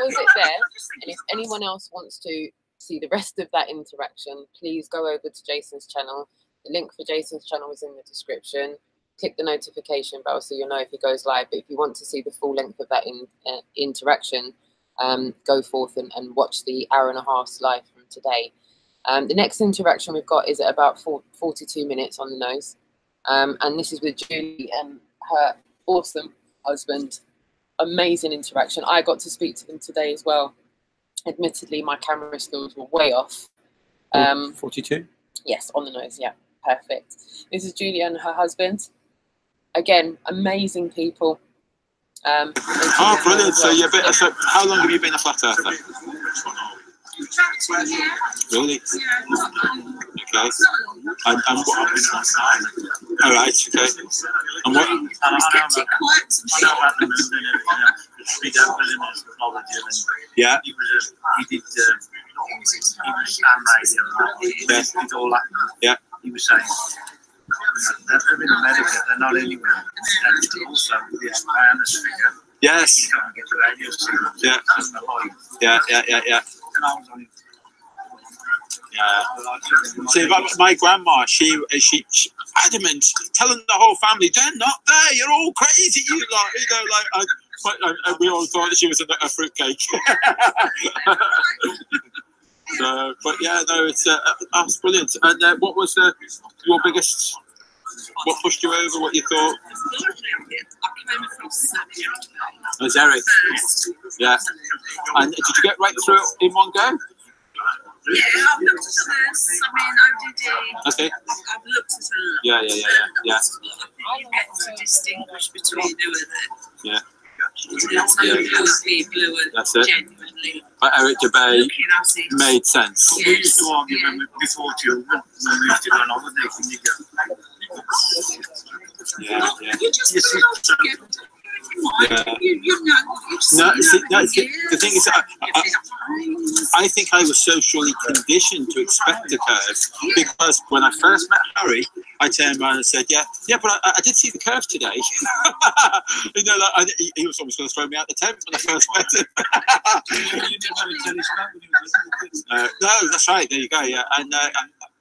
Speaker 1: it there, and if anyone else wants to see the rest of that interaction, please go over to Jason's channel. The link for Jason's channel is in the description. Click the notification bell so you'll know if he goes live. But if you want to see the full length of that interaction, go forth and watch the hour-and-a-half live from today. The next interaction we've got is at about 42 minutes on the nose. And this is with Julie and her awesome husband. Amazing interaction. I got to speak to them today as well. Admittedly, my camera skills were way off.
Speaker 2: 42?
Speaker 1: Yes, on the nose, yeah. Perfect. This is Julie and her husband. Again, amazing people.
Speaker 4: Oh, brilliant. So, so how long have you been a flat earther? Really? Okay. And what? All right. Okay. And what? Yeah.
Speaker 5: He did all that.
Speaker 4: Yeah.
Speaker 5: He was saying they're in America, they're not anywhere. And also the ionosphere.
Speaker 4: Yes.
Speaker 5: You can't get the radio signal.
Speaker 4: Yeah. Yeah.
Speaker 5: And I was on it.
Speaker 4: Yeah. See, my grandma, she adamant, telling the whole family, they're not there. You're all crazy. We all thought that she was a fruitcake. So, but yeah, no, it's brilliant. And what was your biggest? What pushed you over? What you thought? It was Eric. Yeah. And did you get right through it in one go?
Speaker 6: Yeah, I've looked at this. I mean, ODD.
Speaker 4: Okay.
Speaker 6: I've looked at a lot.
Speaker 4: Yeah.
Speaker 6: I think you get to distinguish between who are there.
Speaker 4: Yeah.
Speaker 6: That's how people who are genuinely.
Speaker 4: But Eric Debay
Speaker 6: looking at it.
Speaker 4: made sense.
Speaker 5: We used to argue before children when we used to go on holiday. When you go.
Speaker 6: Yeah. You just
Speaker 5: see,
Speaker 6: not get.
Speaker 4: Yeah.
Speaker 6: You know, you've seen
Speaker 4: No, see, the thing is, I think I was socially conditioned to expect a curve, because when I first met Harry, I turned around and said, yeah, but I did see the curve today. You know, like, he was almost going to throw me out the tent when I first met him. No, that's right. There you go. Yeah, and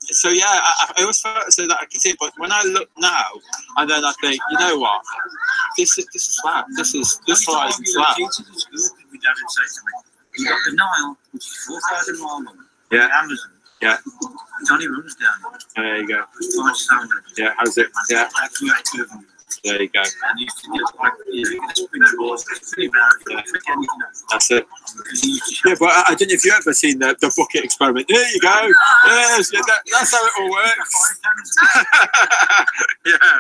Speaker 4: so yeah, I always felt so that I could see it, but when I look now, and then I think, you know what, this is flat. This horizon's flat.
Speaker 5: My dad would say to me, "You got the Nile, which is 4,000 miles long.
Speaker 4: Yeah.
Speaker 5: Amazon.
Speaker 4: Yeah.
Speaker 5: It only runs down.
Speaker 4: There you go.
Speaker 5: Yeah.
Speaker 4: How's it? Yeah. There you go.
Speaker 5: And you can just like, spring the balls. Pretty bad.
Speaker 4: That's it. Yeah, but I don't know if you've ever seen the bucket experiment. There you go. Yes, yeah, that's how it all works. Yeah.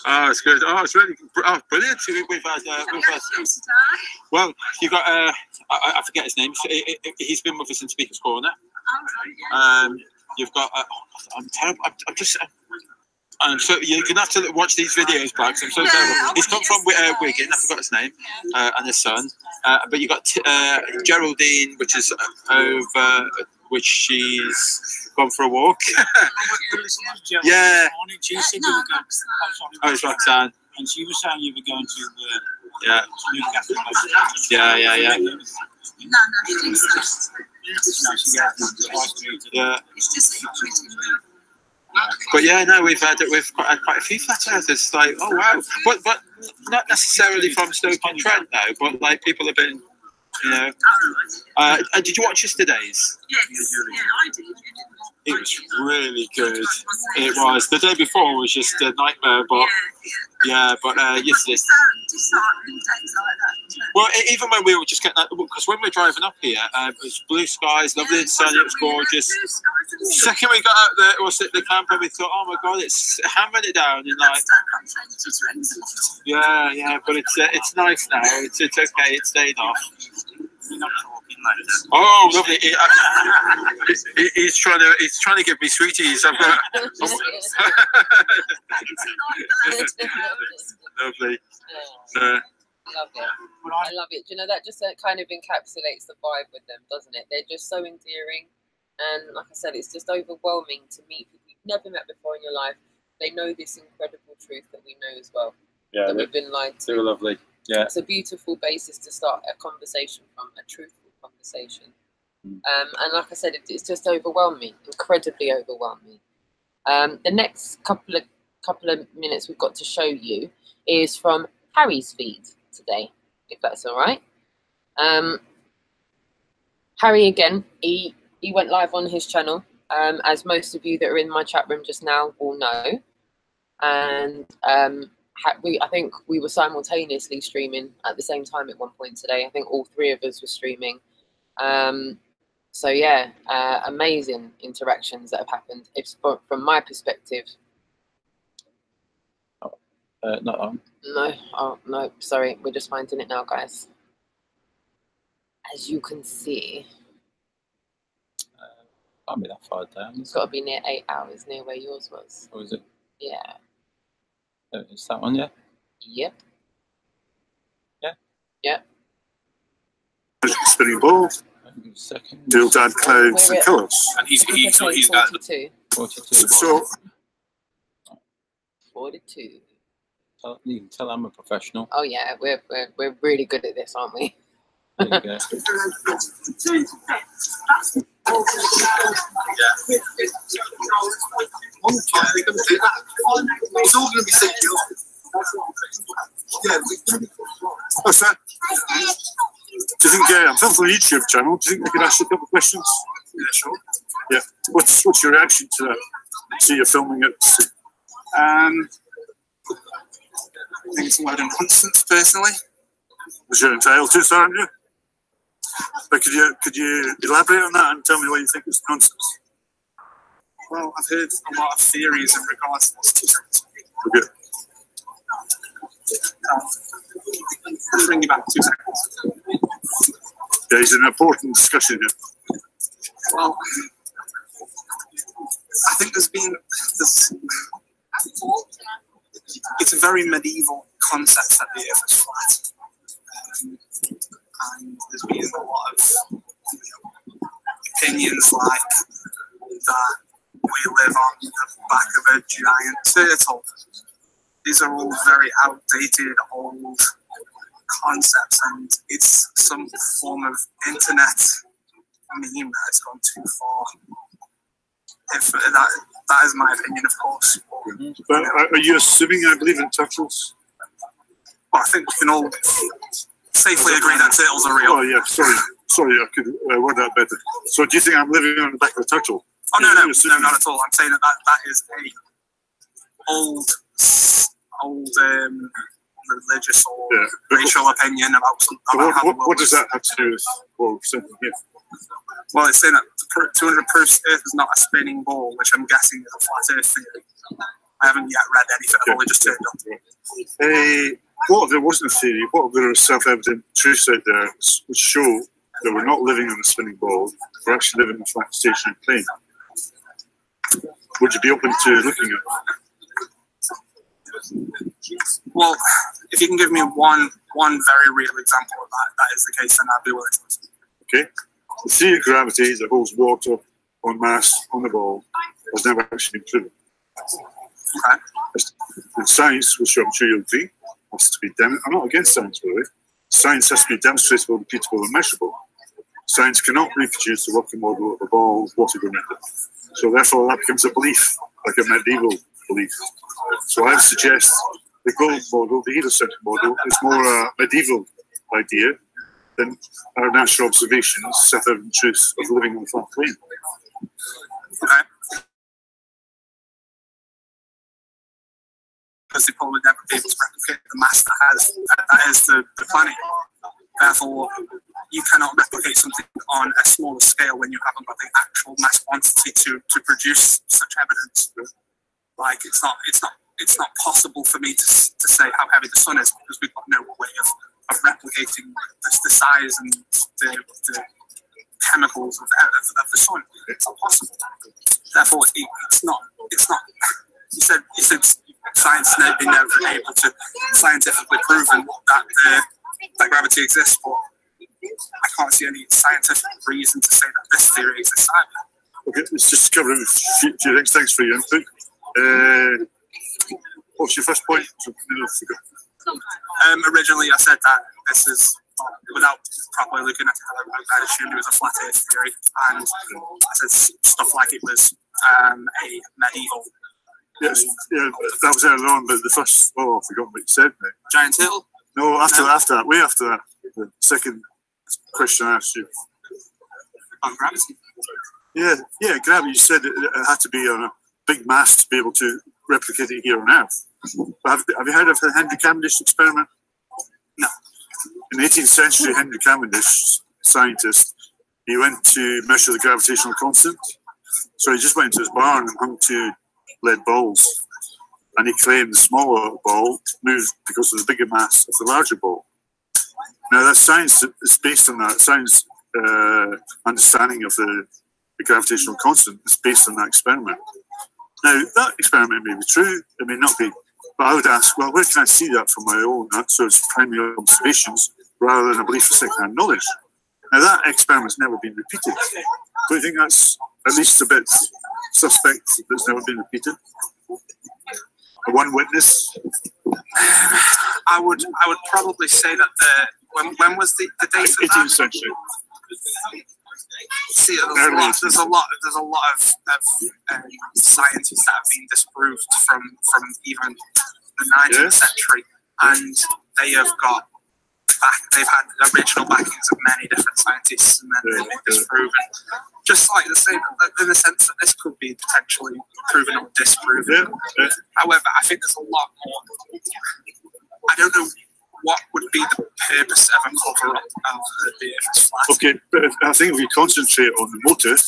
Speaker 4: Oh, it's good. Oh, it's really brilliant. We've had well, you've got I forget his name. He's been with us in Speaker's Corner. You've got I'm terrible. So you're gonna have to watch these videos back. I'm so terrible. He's come from Wigan. I forgot his name, and his son. But you got Geraldine, which is over, which she's gone for a walk. Yeah. Oh, it's Roxanne.
Speaker 5: And she was saying you were going to
Speaker 4: Newcastle. Yeah. Yeah. But yeah, no, we've had quite a few flat earthers. Like, oh wow, but not necessarily from Stoke on Trent though. But like, people have been, you know. Did you watch yesterday's?
Speaker 6: Yes, yeah, I did.
Speaker 4: It was really good. It was. The day before was just a nightmare, but yesterday. Well, even when we were just getting that, because when we were driving up here, it was blue skies, lovely and sunny, it was gorgeous. Second we got out the camper, we thought, oh my god, it's hammering it down, and like, yeah, but it's nice now. It's okay. It's stayed off. Oh, lovely! He's trying to give me sweeties. I've got. Lovely.
Speaker 1: I love it. Do you know, that just kind of encapsulates the vibe with them, doesn't it? They're just so endearing, and like I said, it's just overwhelming to meet people you've never met before in your life. They know this incredible truth that we know as well.
Speaker 4: Yeah,
Speaker 1: that we've been lied to.
Speaker 4: They were lovely. Yeah, it's
Speaker 1: a beautiful basis to start a conversation from, a truthful conversation. And like I said, it's just overwhelming, incredibly overwhelming. The next couple of minutes we've got to show you is from Harry's feed today, if that's all right. Harry, again, he went live on his channel, as most of you that are in my chat room just now will know. And I think we were simultaneously streaming at the same time at one point today. I think all three of us were streaming. So yeah, amazing interactions that have happened. It's from my perspective.
Speaker 4: Not on.
Speaker 1: No, oh no, sorry, we're just finding it now, guys. As you can see,
Speaker 2: can't be that far down.
Speaker 1: It's got to be near 8 hours, near where yours was.
Speaker 2: Or is it?
Speaker 1: Yeah.
Speaker 2: Oh, is that one? Yeah.
Speaker 1: Yep.
Speaker 2: Yeah.
Speaker 1: Yep.
Speaker 7: Spinning ball. Deal dad clouds and colours.
Speaker 4: And he's got
Speaker 1: 42.
Speaker 2: 42.
Speaker 7: So
Speaker 1: 42.
Speaker 2: You can tell I'm a professional.
Speaker 1: Oh yeah, we're really good at this, aren't we?
Speaker 2: There you go.
Speaker 7: It's all going to be secure. What's that? Do you think, I'm filming for a YouTube channel, do you think I could ask you a couple of questions? Yeah, sure. Yeah. What's your reaction to that? See you filming it?
Speaker 8: I think it's a lot of nonsense, personally.
Speaker 7: Was you're entitled to, aren't you? But could you elaborate on that and tell me why you think it's nonsense?
Speaker 8: Well, I've heard a lot of theories in regards to this.
Speaker 7: Okay.
Speaker 8: I'll bring you back 2 seconds.
Speaker 7: Yeah, it's an important discussion here.
Speaker 8: Well, I think there's it's a very medieval concept that the Earth is flat. And there's been a lot of opinions like that we live on the back of a giant turtle. These are all very outdated, old concepts, and it's some form of internet meme that has gone too far. If that is my opinion, of course.
Speaker 7: But are you assuming I believe in turtles?
Speaker 8: Well, I think we can all safely agree that turtles are real.
Speaker 7: Oh yeah, sorry, I could word that better. So do you think I'm living on the back of a turtle?
Speaker 8: Oh no, not at all. I'm saying that is a old religious or racial opinion about something.
Speaker 7: What does that have to do with what we're saying here?
Speaker 8: Well, it's saying that 200 proofs Earth is not a spinning ball, which I'm guessing is a flat Earth theory. I haven't yet read anything. I've only just turned up.
Speaker 7: What if there wasn't a theory? What if there are self-evident truths out there which show that we're not living on a spinning ball, we're actually living in a flat stationary plane? Would you be open to looking at that?
Speaker 8: Well, if you can give me one very real example of that is the case, then I'd be willing to listen.
Speaker 7: Okay. The theory of gravity that holds water on mass on the ball has never actually been proven.
Speaker 8: Okay.
Speaker 7: And science, which I'm sure you'll agree, has to be I'm not against science, by the way. Science has to be demonstrable, repeatable, and measurable. Science cannot reproduce the working model of a ball with water going around it. So therefore, that becomes a belief, like a medieval belief. So I would suggest the gold model, the heliocentric model, is more a medieval idea than our natural observations, self-evident truth of living on a flat plane.
Speaker 8: Okay. Because they probably never be able to replicate the mass that is the planet. Therefore, you cannot replicate something on a smaller scale when you haven't got the actual mass quantity to produce such evidence. Like it's not possible for me to say how heavy the sun is because we've got no way of replicating the size and the chemicals of the sun. It's not possible. Therefore, it's not. You said science has been never able to scientifically proven that gravity exists, but I can't see any scientific reason to say that this theory exists either.
Speaker 7: Okay, let's just cover a few things. Thanks for your input. What's your first point?
Speaker 8: Originally, I said that this is, without properly looking at it, I assumed it was a flat Earth theory, and I said stuff like it was a medieval.
Speaker 7: Yes, yeah, that was earlier on, but the first, I forgot what you said, mate.
Speaker 8: Giant turtle?
Speaker 7: No, after that, way after that, the second question I asked you.
Speaker 8: On gravity?
Speaker 7: Yeah, gravity. You said it had to be on a big mass to be able to replicate it here on Earth. But have you heard of the Henry Cavendish experiment?
Speaker 8: No.
Speaker 7: In the 18th century, Henry Cavendish, scientist, he went to measure the gravitational constant. So he just went into his barn and hung two lead balls. And he claimed the smaller ball moved because of the bigger mass of the larger ball. Now, that science is based on that. Science understanding of the gravitational constant is based on that experiment. Now, that experiment may be true, it may not be. But I would ask, well, where can I see that from my own? So it's primary observations rather than a belief of second-hand knowledge. Now, that experiment's never been repeated. Do you think that's at least a bit suspect that it's never been repeated? One witness?
Speaker 8: I would probably say that when was the date of
Speaker 7: 18th century.
Speaker 8: See, there's a lot of scientists that have been disproved from even the 19th century, and they've had original backings of many different scientists, and then they've been disproven. Just like the same, in the sense that this could be potentially proven or disproven.
Speaker 7: Yeah.
Speaker 8: However, I think there's a lot more. I don't know what would be the purpose of a cover-up of the Earth's flat.
Speaker 7: Okay, but I think if we concentrate on the motive,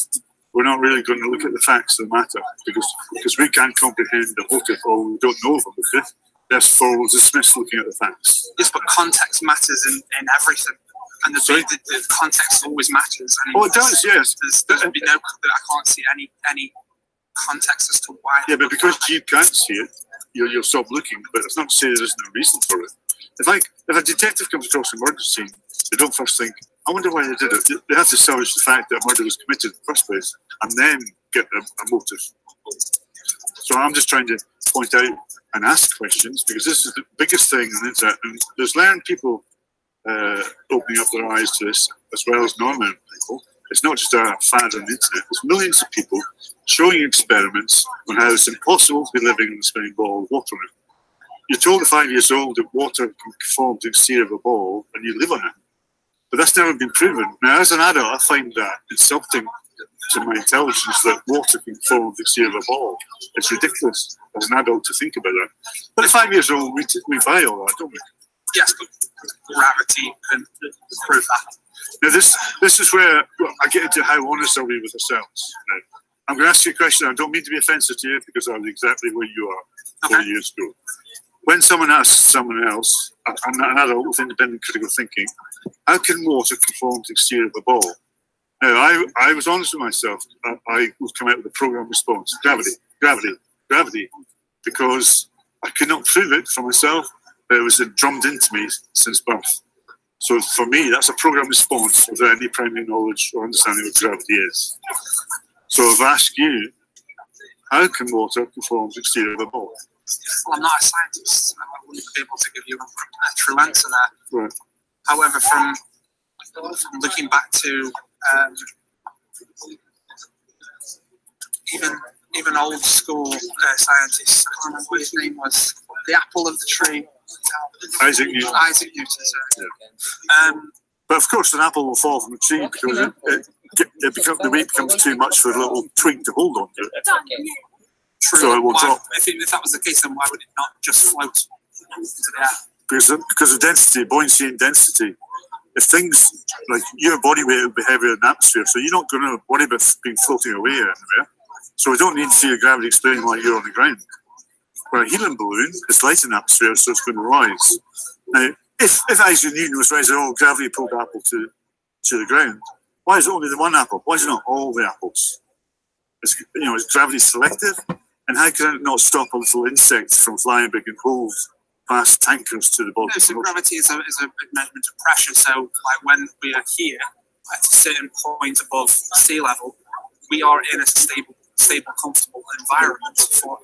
Speaker 7: we're not really going to look at the facts of the matter because we can't comprehend the motive or we don't know of the motive. Therefore, we'll dismiss looking at the facts.
Speaker 8: Yes, but context matters in everything. And the context always matters. And
Speaker 7: it does, yes.
Speaker 8: I can't see any context as to why.
Speaker 7: Yeah, but because you can't see it, you'll stop looking. But it's not to say there isn't a reason for it. If a detective comes across a murder scene, they don't first think, I wonder why they did it. They have to salvage the fact that a murder was committed in the first place and then get a motive. So I'm just trying to point out and ask questions, because this is the biggest thing on the internet. And there's learned people opening up their eyes to this, as well as non-learned people. It's not just a fad on the internet. There's millions of people showing experiments on how it's impossible to be living in a spinning ball of water. You're told at 5 years old that water can form the exterior of a ball and you live on it. But that's never been proven. Now, as an adult, I find that insulting to my intelligence that water can form the exterior of a ball. It's ridiculous as an adult to think about that. But at 5 years old, we buy all that, don't we?
Speaker 8: Yes, but gravity can prove that.
Speaker 7: Now, this is where I get into how honest are we with ourselves. Now, I'm going to ask you a question. I don't mean to be offensive to you, because I was exactly where you are 4 years ago. When someone asks someone else, an adult with independent critical thinking, how can water conform to the exterior of a ball? Now, I was honest with myself. I would come out with a programmed response. Gravity, gravity, gravity. Because I could not prove it for myself, but it was drummed into me since birth. So for me, that's a programmed response without any primary knowledge or understanding what gravity is. So I've asked you, how can water conform to the exterior of a ball?
Speaker 8: Well, I'm not a scientist, so I wouldn't be able to give you a true answer there.
Speaker 7: Right.
Speaker 8: However, from looking back to even old school scientists, I can't remember what his name was, the apple of the tree.
Speaker 7: Isaac Newton.
Speaker 8: Isaac Newton, sorry.
Speaker 7: Yeah. But of course, an apple will fall from a tree because the weight becomes too much for a little twig to hold on to.
Speaker 8: True.
Speaker 7: So it will drop.
Speaker 8: If that was the case, then why would it not just float into the air?
Speaker 7: Because of density, buoyancy and density. If things like your body weight would be heavier than the atmosphere, so you're not going to worry about being floating away anywhere. So we don't need to see your gravity explain why you're on the ground. Where a helium balloon is light in the atmosphere, so it's going to rise. Now, if Isaac Newton was raising, oh, gravity pulled the apple to the ground, why is it only the one apple? Why is it not all the apples? Is gravity selective? And how can it not stop a little insect from flying big and holes past tankers to the bottom?
Speaker 8: No, so gravity is a measurement of pressure. So, like when we are here at a certain point above sea level, we are in a stable, comfortable environment for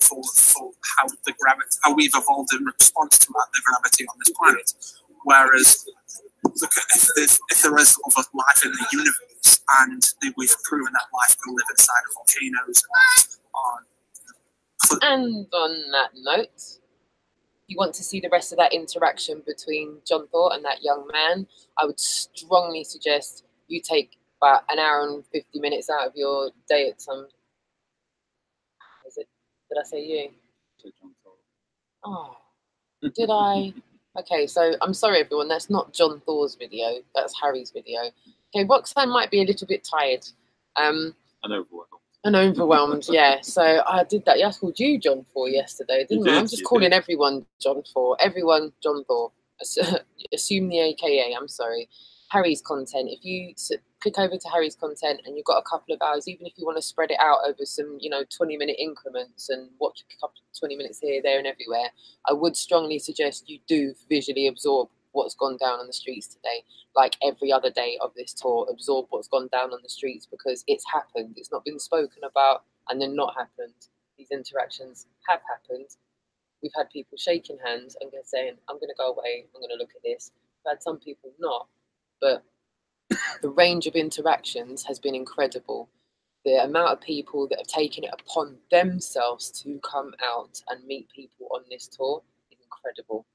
Speaker 8: how we've evolved in response to the gravity on this planet. Whereas, look at if there is other life in the universe, and we've proven that life can live inside of volcanoes
Speaker 1: And on that note, you want to see the rest of that interaction between John Thorpe and that young man, I would strongly suggest you take about an hour and 50 minutes out of your day at some... Did I say you? Oh, did I? Okay, so I'm sorry, everyone. That's not John Thor's video. That's Harry's video. Okay, Roxanne might be a little bit tired.
Speaker 2: And overwhelmed.
Speaker 1: And overwhelmed, yeah. So I did that. Yeah, I called you John Thor yesterday, didn't I? I'm just calling everyone John Thor. Everyone John Thor. Assume the AKA. I'm sorry. Harry's content. If you click over to Harry's content and you've got a couple of hours, even if you want to spread it out over some, 20-minute increments and watch a couple of 20 minutes here, there, and everywhere, I would strongly suggest you do visually absorb what's gone down on the streets today. Like every other day of this tour, absorb what's gone down on the streets, because it's happened. It's not been spoken about and then not happened. These interactions have happened. We've had people shaking hands and saying, I'm going to go away, I'm going to look at this. We've had some people not. But the range of interactions has been incredible. The amount of people that have taken it upon themselves to come out and meet people on this tour is incredible.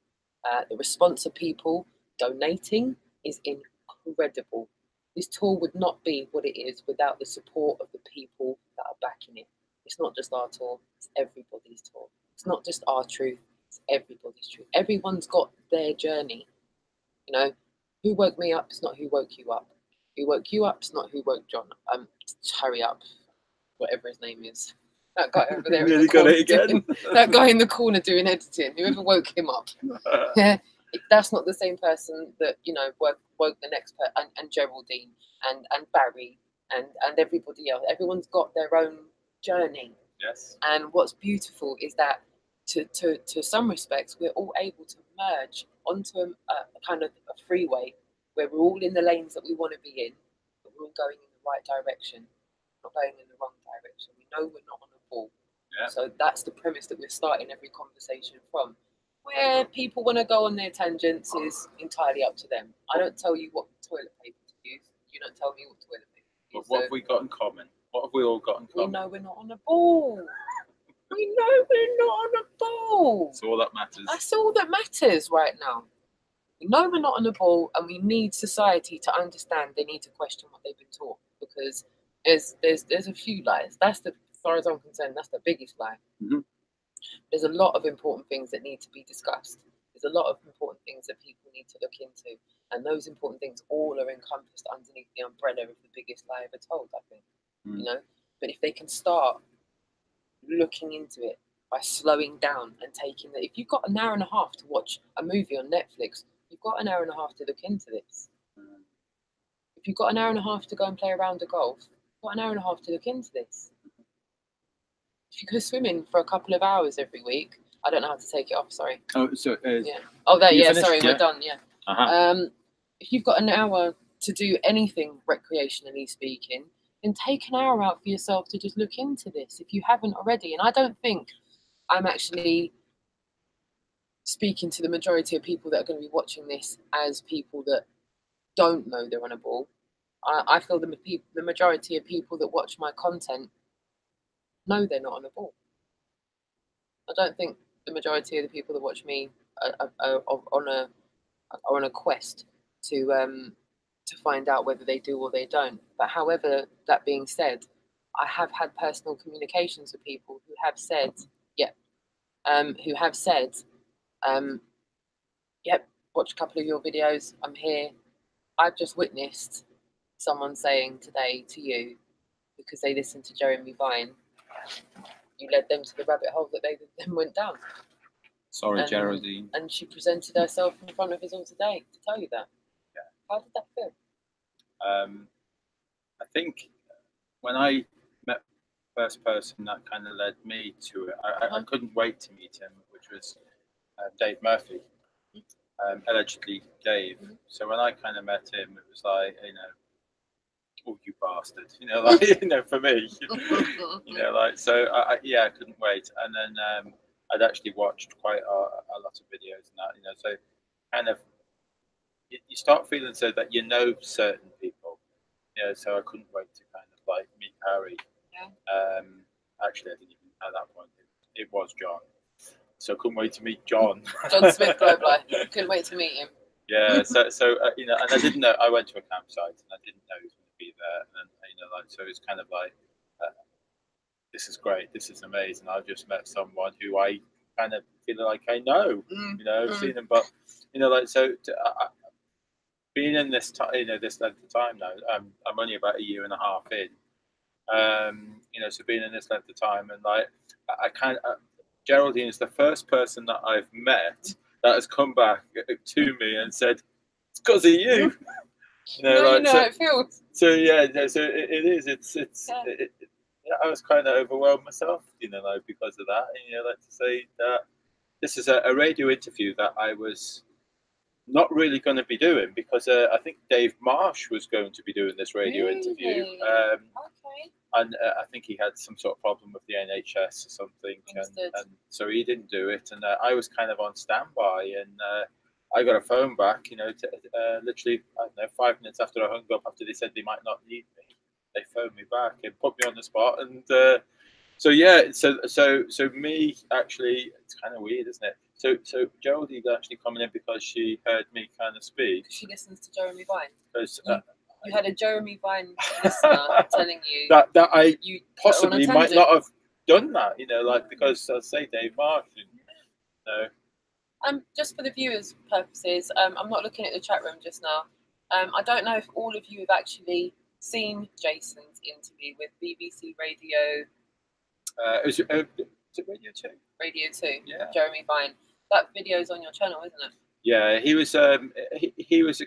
Speaker 1: The response of people donating is incredible. This tour would not be what it is without the support of the people that are backing it. It's not just our tour, it's everybody's tour. It's not just our truth, it's everybody's truth. Everyone's got their journey. Who woke me up is not who woke you up. Who woke you up is not who woke John. Harry up, whatever his name is. That guy over there.
Speaker 2: Nearly got it again.
Speaker 1: That guy in the corner doing editing. Whoever woke him up. Yeah, that's not the same person that woke the next person. And Geraldine and Barry and everybody else. Everyone's got their own journey.
Speaker 2: Yes.
Speaker 1: And what's beautiful is that to some respects, we're all able to merge onto a kind of a freeway where we're all in the lanes that we want to be in, but we're all going in the right direction, not going in the wrong direction. We know we're not on a ball. Yeah. So that's the premise that we're starting every conversation from. Where people want to go on their tangents is entirely up to them. I don't tell you what toilet paper to use. You don't tell me what toilet paper to use.
Speaker 2: But what have we got in common? What have we all got in common?
Speaker 1: We know we're not on a ball. We know we're not on a ball.
Speaker 2: That's all that matters. That's
Speaker 1: all that matters right now. We know we're not on a ball, and we need society to understand they need to question what they've been taught, because there's a few lies. That's as far as I'm concerned, that's the biggest lie.
Speaker 2: Mm-hmm.
Speaker 1: There's a lot of important things that need to be discussed. There's a lot of important things that people need to look into, and those important things all are encompassed underneath the umbrella of the biggest lie ever told, I think. You know, but if they can start looking into it by slowing down and taking that, if you've got an hour and a half to watch a movie on Netflix, you've got an hour and a half to look into this. If you've got an hour and a half to go and play a round of golf, you've got an hour and a half to look into this. If you go swimming for a couple of hours every week, I don't know how to take it off, sorry.
Speaker 2: Oh, so
Speaker 1: yeah. Oh, there, yeah,
Speaker 2: finished?
Speaker 1: sorry,
Speaker 2: Yeah.
Speaker 1: we're done, yeah.
Speaker 2: Uh-huh.
Speaker 1: If you've got an hour to do anything recreationally speaking, then take an hour out for yourself to just look into this if you haven't already. And I don't think I'm actually speaking to the majority of people that are going to be watching this as people that don't know they're on a ball. I feel the majority of people that watch my content know they're not on a ball. I don't think the majority of the people that watch me are on a quest to find out whether they do or they don't. But however, that being said, I have had personal communications with people who have said, watch a couple of your videos, I'm here. I've just witnessed someone saying today to you, because they listened to Jeremy Vine, you led them to the rabbit hole that they then went down.
Speaker 2: Sorry, Geraldine.
Speaker 1: And she presented herself in front of us all today to tell you that.
Speaker 2: Yeah.
Speaker 1: How did that feel?
Speaker 2: I think when I met the first person that kind of led me to it, I couldn't wait to meet him, which was Dave Murphy, allegedly Dave. So when I kind of met him, it was like, you know, oh, you bastard, you know, like, you know, for me, you know, like, so I couldn't wait. And then I'd actually watched quite a lot of videos and that, you know, so kind of you start feeling so that you know certain people, you know, so I couldn't wait to kind of like meet Harry. Yeah. Actually, I didn't even at that point. It was John, so I couldn't wait to meet John.
Speaker 1: John Smith Global. Couldn't wait to meet him.
Speaker 2: Yeah, so you know, and I didn't know. I went to a campsite and I didn't know he was going to be there, and you know, like, so it's kind of like, this is great, this is amazing. I've just met someone who I kind of feel like I know, you know, I've seen him, but you know, like, so being in this time, you know, this length of time now, I'm only about a year and a half in, you know, so being in this length of time, and like, I kind of, Geraldine is the first person that I've met that has come back to me and said, it's because of you. You know, like,
Speaker 1: you know
Speaker 2: so,
Speaker 1: how it feels.
Speaker 2: So yeah, so it is. I was kind of overwhelmed myself, you know, like, because of that. And, you know, like, to say that this is a radio interview that I was not really going to be doing, because I think Dave Marsh was going to be doing this radio interview.
Speaker 1: Okay.
Speaker 2: And I think he had some sort of problem with the NHS or something, and so he didn't do it. And I was kind of on standby, and I got a phone back, you know, literally, I don't know, 5 minutes after I hung up, after they said they might not need me, they phoned me back and put me on the spot. And so yeah, so me, actually, it's kind of weird, isn't it? So Geraldine actually coming in because she heard me kind of speak.
Speaker 1: She listens to Jeremy Vine.
Speaker 2: Because
Speaker 1: you had a Jeremy Vine listener telling you
Speaker 2: that I possibly might not have done that, you know, like, because I'll say Dave Marsh, you know.
Speaker 1: Just for the viewers' purposes, I'm not looking at the chat room just now. I don't know if all of you have actually seen Jason's interview with BBC Radio.
Speaker 2: Is it Radio 2?
Speaker 1: Radio 2.
Speaker 2: Yeah.
Speaker 1: Jeremy Vine. That video's on your channel, isn't it?
Speaker 2: Yeah, he was. He was.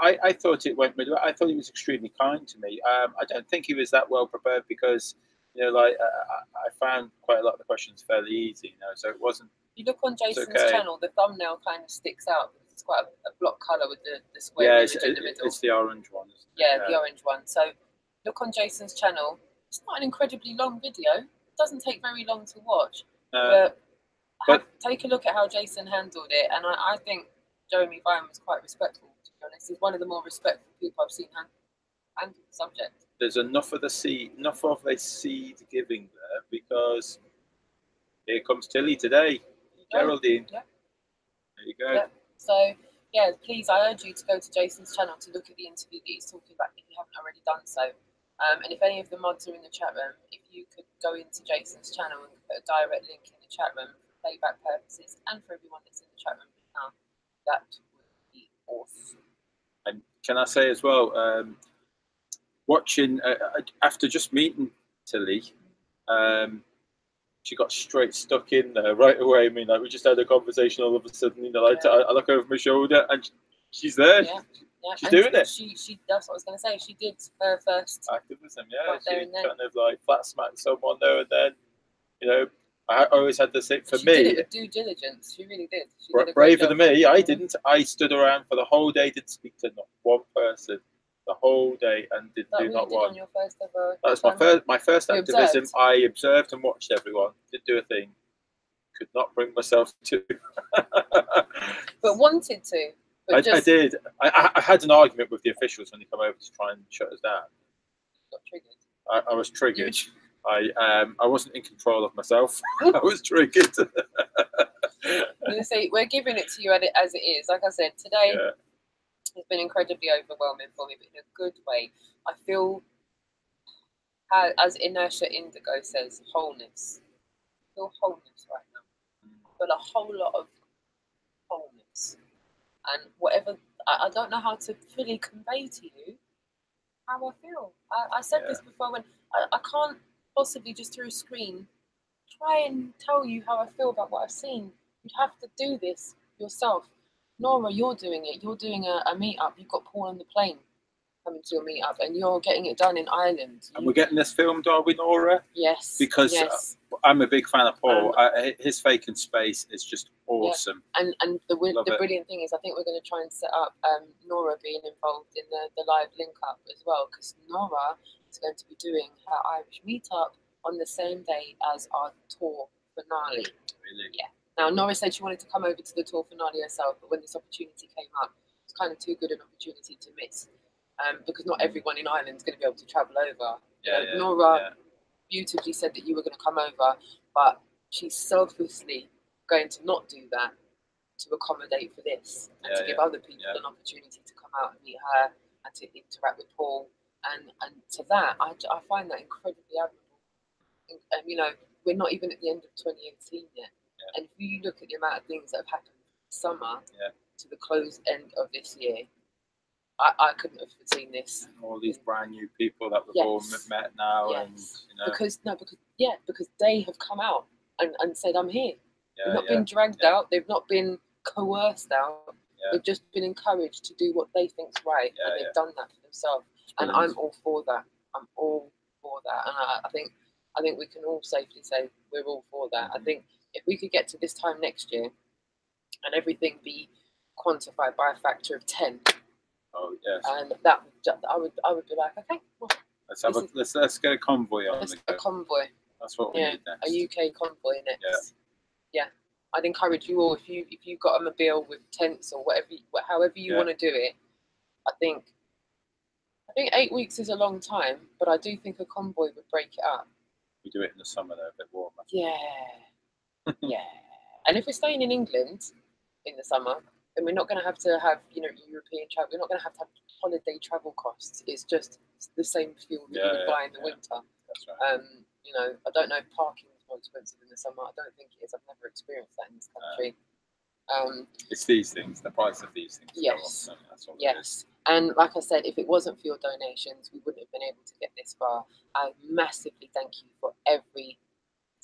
Speaker 2: I thought it went really well. I thought he was extremely kind to me. I don't think he was that well prepared, because, you know, like, I found quite a lot of the questions fairly easy, you know, so it wasn't
Speaker 1: You look on Jason's channel, the thumbnail kind of sticks out. It's quite a block colour with the square image in the middle.
Speaker 2: It's the orange one, isn't it?
Speaker 1: Yeah, the orange one. So look on Jason's channel. It's not an incredibly long video. It doesn't take very long to watch. But take a look at how Jason handled it. And I think Jeremy Vine was quite respectful, to be honest. He's one of the more respectful people I've seen handle the subject.
Speaker 2: There's enough of the seed giving there, because here comes Tilly today. Geraldine.
Speaker 1: Yeah.
Speaker 2: There you go.
Speaker 1: Yeah. So, yeah, please, I urge you to go to Jason's channel to look at the interview that he's talking about if you haven't already done so. And if any of the mods are in the chat room, if you could go into Jason's channel and put a direct link in the chat room for playback purposes and for everyone that's in the chat room now, that would be awesome.
Speaker 2: And can I say as well, watching, after just meeting Tilly, she got straight stuck in there right away. I mean, like, we just had a conversation all of a sudden, you know, like, I look over my shoulder and she's there. Yeah. She's doing it.
Speaker 1: She that's what I was going to say. She did her first
Speaker 2: activism,
Speaker 1: right there
Speaker 2: she
Speaker 1: and then.
Speaker 2: kind of like flat smacked someone there and then. You know, I always had the same for
Speaker 1: she
Speaker 2: me.
Speaker 1: Did it with due diligence. She really did. She did a
Speaker 2: braver than me. I didn't. I stood around for the whole day, didn't speak to not one person the whole day, and did not one.
Speaker 1: On your first ever
Speaker 2: that was my first activism. Observed. I observed and watched everyone. Didn't do a thing. Could not bring myself to.
Speaker 1: But wanted to. But
Speaker 2: I did. I had an argument with the officials when they come over to try and shut us down.
Speaker 1: Got triggered.
Speaker 2: I was triggered. I wasn't in control of myself. I was triggered.
Speaker 1: I'm gonna say we're giving it to you as it is. Like I said, today has been incredibly overwhelming for me, but in a good way. I feel, as Inertia Indigo says, wholeness. I feel wholeness right now. I feel a whole lot of wholeness. And whatever, I don't know how to fully convey to you how I feel. I said this before, when I can't possibly just through a screen try and tell you how I feel about what I've seen. You'd have to do this yourself. Nora, you're doing it. You're doing a meet-up. You've got Paul on the plane coming to your meet-up, and you're getting it done in Ireland.
Speaker 2: And we're getting this filmed, are we, Nora?
Speaker 1: Yes.
Speaker 2: Because I'm a big fan of Paul. His Fake in Space is just awesome.
Speaker 1: Yeah. And the brilliant thing is, I think we're going to try and set up Nora being involved in the live link-up as well, because Nora is going to be doing her Irish meet-up on the same day as our tour finale.
Speaker 2: Really?
Speaker 1: Yeah. Now, Nora said she wanted to come over to the tour finale herself, but when this opportunity came up, it's kind of too good an opportunity to miss. Because not everyone in Ireland is going to be able to travel over. Nora beautifully said that you were going to come over, but she's selflessly going to not do that to accommodate for this and to give other people an opportunity to come out and meet her and to interact with Paul. And to that, I find that incredibly admirable. And, you know, we're not even at the end of 2018 yet. Yeah. And if you look at the amount of things that have happened this summer to the close end of this year, I couldn't have foreseen this.
Speaker 2: All these brand new people that we've all met now, and you know,
Speaker 1: because they have come out and said, "I'm here." They've not been dragged out. They've not been coerced out. They've just been encouraged to do what they think's right, and they've done that for themselves. And I'm all for that. I'm all for that, and I think we can all safely say we're all for that. I think if we could get to this time next year, and everything be quantified by a factor of 10.
Speaker 2: Oh yes.
Speaker 1: And that I would be like, okay, well,
Speaker 2: let's get a convoy on.
Speaker 1: A convoy.
Speaker 2: That's what we need next.
Speaker 1: A UK convoy next. Yeah. I'd encourage you all, if you got a mobile with tents or however you want to do it. I think 8 weeks is a long time, but I do think a convoy would break it up.
Speaker 2: We do it in the summer though, a bit warmer.
Speaker 1: Yeah. Yeah. And if we're staying in England in the summer, then we're not going to have European travel. We're not going to have holiday travel costs. It's just the same fuel that you would buy in the winter.
Speaker 2: That's right.
Speaker 1: You know, I don't know if parking is more expensive in the summer. I don't think it is. I've never experienced that in this country.
Speaker 2: It's these things, the price of these things.
Speaker 1: Yes.
Speaker 2: Go on, so that's all
Speaker 1: yes.
Speaker 2: It is.
Speaker 1: And like I said, if it wasn't for your donations, we wouldn't have been able to get this far. I massively thank you for every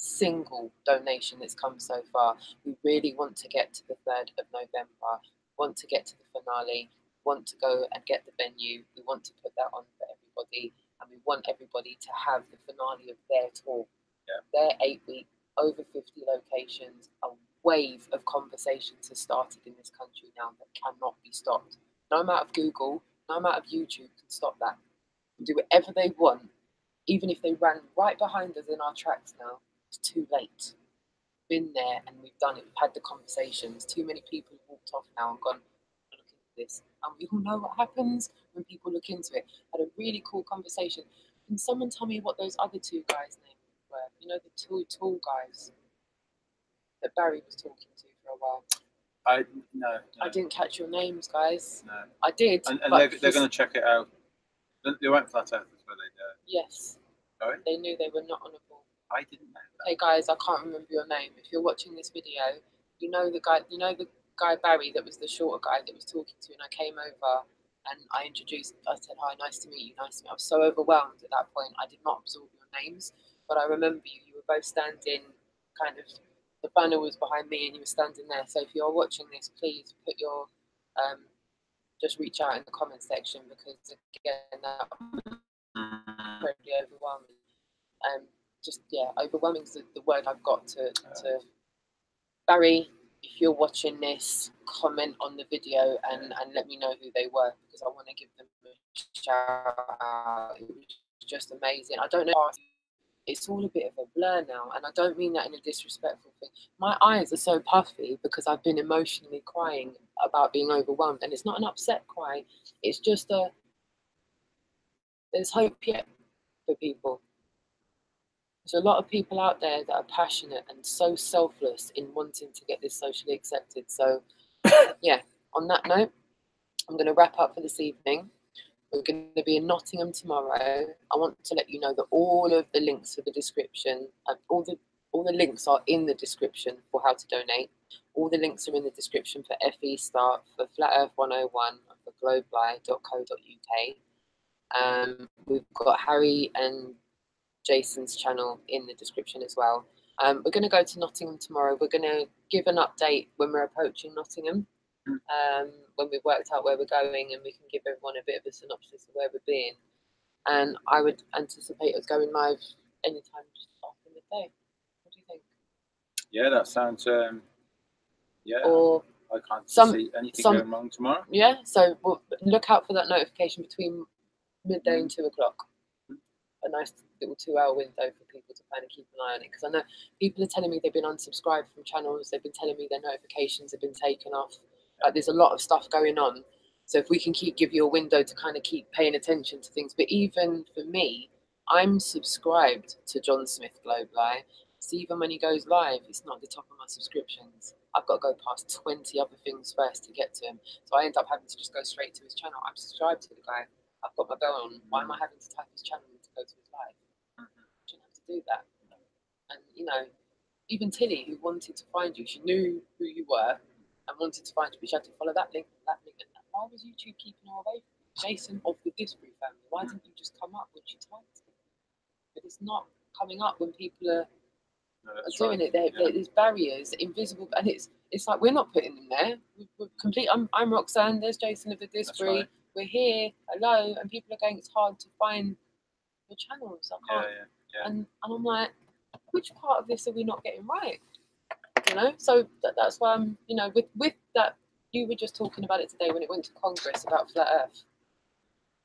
Speaker 1: single donation that's come so far. We really want to get to the 3rd of November, want to get to the finale, want to go and get the venue, we want to put that on for everybody, and we want everybody to have the finale of their tour. Their 8 week, over 50 locations, a wave of conversations has started in this country now that cannot be stopped. No amount of Google, no amount of YouTube can stop that. They can do whatever they want, even if they ran right behind us in our tracks now. It's too late. Been there and we've done it. We've had the conversations. Too many people have walked off now and gone, look into this. And we all know what happens when people look into it. Had a really cool conversation. Can someone tell me what those other two guys' names were? You know, the two tall guys that Barry was talking to for a while.
Speaker 2: No.
Speaker 1: I didn't catch your names, guys.
Speaker 2: No.
Speaker 1: I did.
Speaker 2: And they're going to check it out. They went flat out as well, they did.
Speaker 1: Yes.
Speaker 2: Sorry?
Speaker 1: They knew they were not on a ball.
Speaker 2: I didn't know that.
Speaker 1: Hey guys, I can't remember your name. If you're watching this video, you know the guy Barry that was the shorter guy that was talking to, and I came over and I said, hi, nice to meet you, nice to meet you. I was so overwhelmed at that point, I did not absorb your names, but I remember you were both standing kind of, the banner was behind me and you were standing there. So if you're watching this, please put your, just reach out in the comment section, because again, that was incredibly overwhelming. Overwhelming is the word I've got to Barry. If you're watching this, comment on the video and let me know who they were, because I want to give them a shout out. It was just amazing. I don't know, it's all a bit of a blur now, and I don't mean that in a disrespectful thing. My eyes are so puffy because I've been emotionally crying about being overwhelmed, and it's not an upset cry, it's just there's hope yet for people. There's a lot of people out there that are passionate and so selfless in wanting to get this socially accepted. So, yeah, on that note, I'm going to wrap up for this evening. We're going to be in Nottingham tomorrow. I want to let you know that all of the links for the description, all the links are in the description for how to donate. All the links are in the description for FE Start, for Flat Earth 101, for globeli.co.uk. We've got Harry and Jason's channel in the description as well. We're going to go to Nottingham tomorrow. We're going to give an update when we're approaching Nottingham, when we've worked out where we're going, and we can give everyone a bit of a synopsis of where we're being. And I would anticipate us going live anytime just after midday. What do you think?
Speaker 2: Yeah, that sounds. Yeah.
Speaker 1: Or
Speaker 2: I can't see anything going wrong tomorrow.
Speaker 1: Yeah, so we'll look out for that notification between midday and 2 o'clock. A nice little 2-hour window for people to kind of keep an eye on it, because I know people are telling me they've been unsubscribed from channels, they've been telling me their notifications have been taken off. Like, there's a lot of stuff going on, so if we can give you a window to kind of keep paying attention to things. But even for me, I'm subscribed to John Smith Globeli, so even when he goes live, it's not at the top of my subscriptions. I've got to go past 20 other things first to get to him, so I end up having to just go straight to his channel. I'm subscribed to the guy, I've got my bell on. Why am I having to type his channel in to go to his live? I shouldn't have to do that. And you know, even Tilly, who wanted to find you, she knew who you were and wanted to find you, but she had to follow that link and that link. And why was YouTube keeping her away from you? Jason of the DISBURY family? Why didn't you just come up when she typed it? But it's not coming up when people are doing it. There's barriers, invisible, and it's like we're not putting them there. We're complete. I'm Roxanne. There's Jason of the DISBURY. Right. We're here. Hello, and people are going, it's hard to find the channels. I can't. Yeah. And I'm like, which part of this are we not getting right? You know. So that's why I'm. You know, with that, you were just talking about it today when it went to Congress about flat Earth.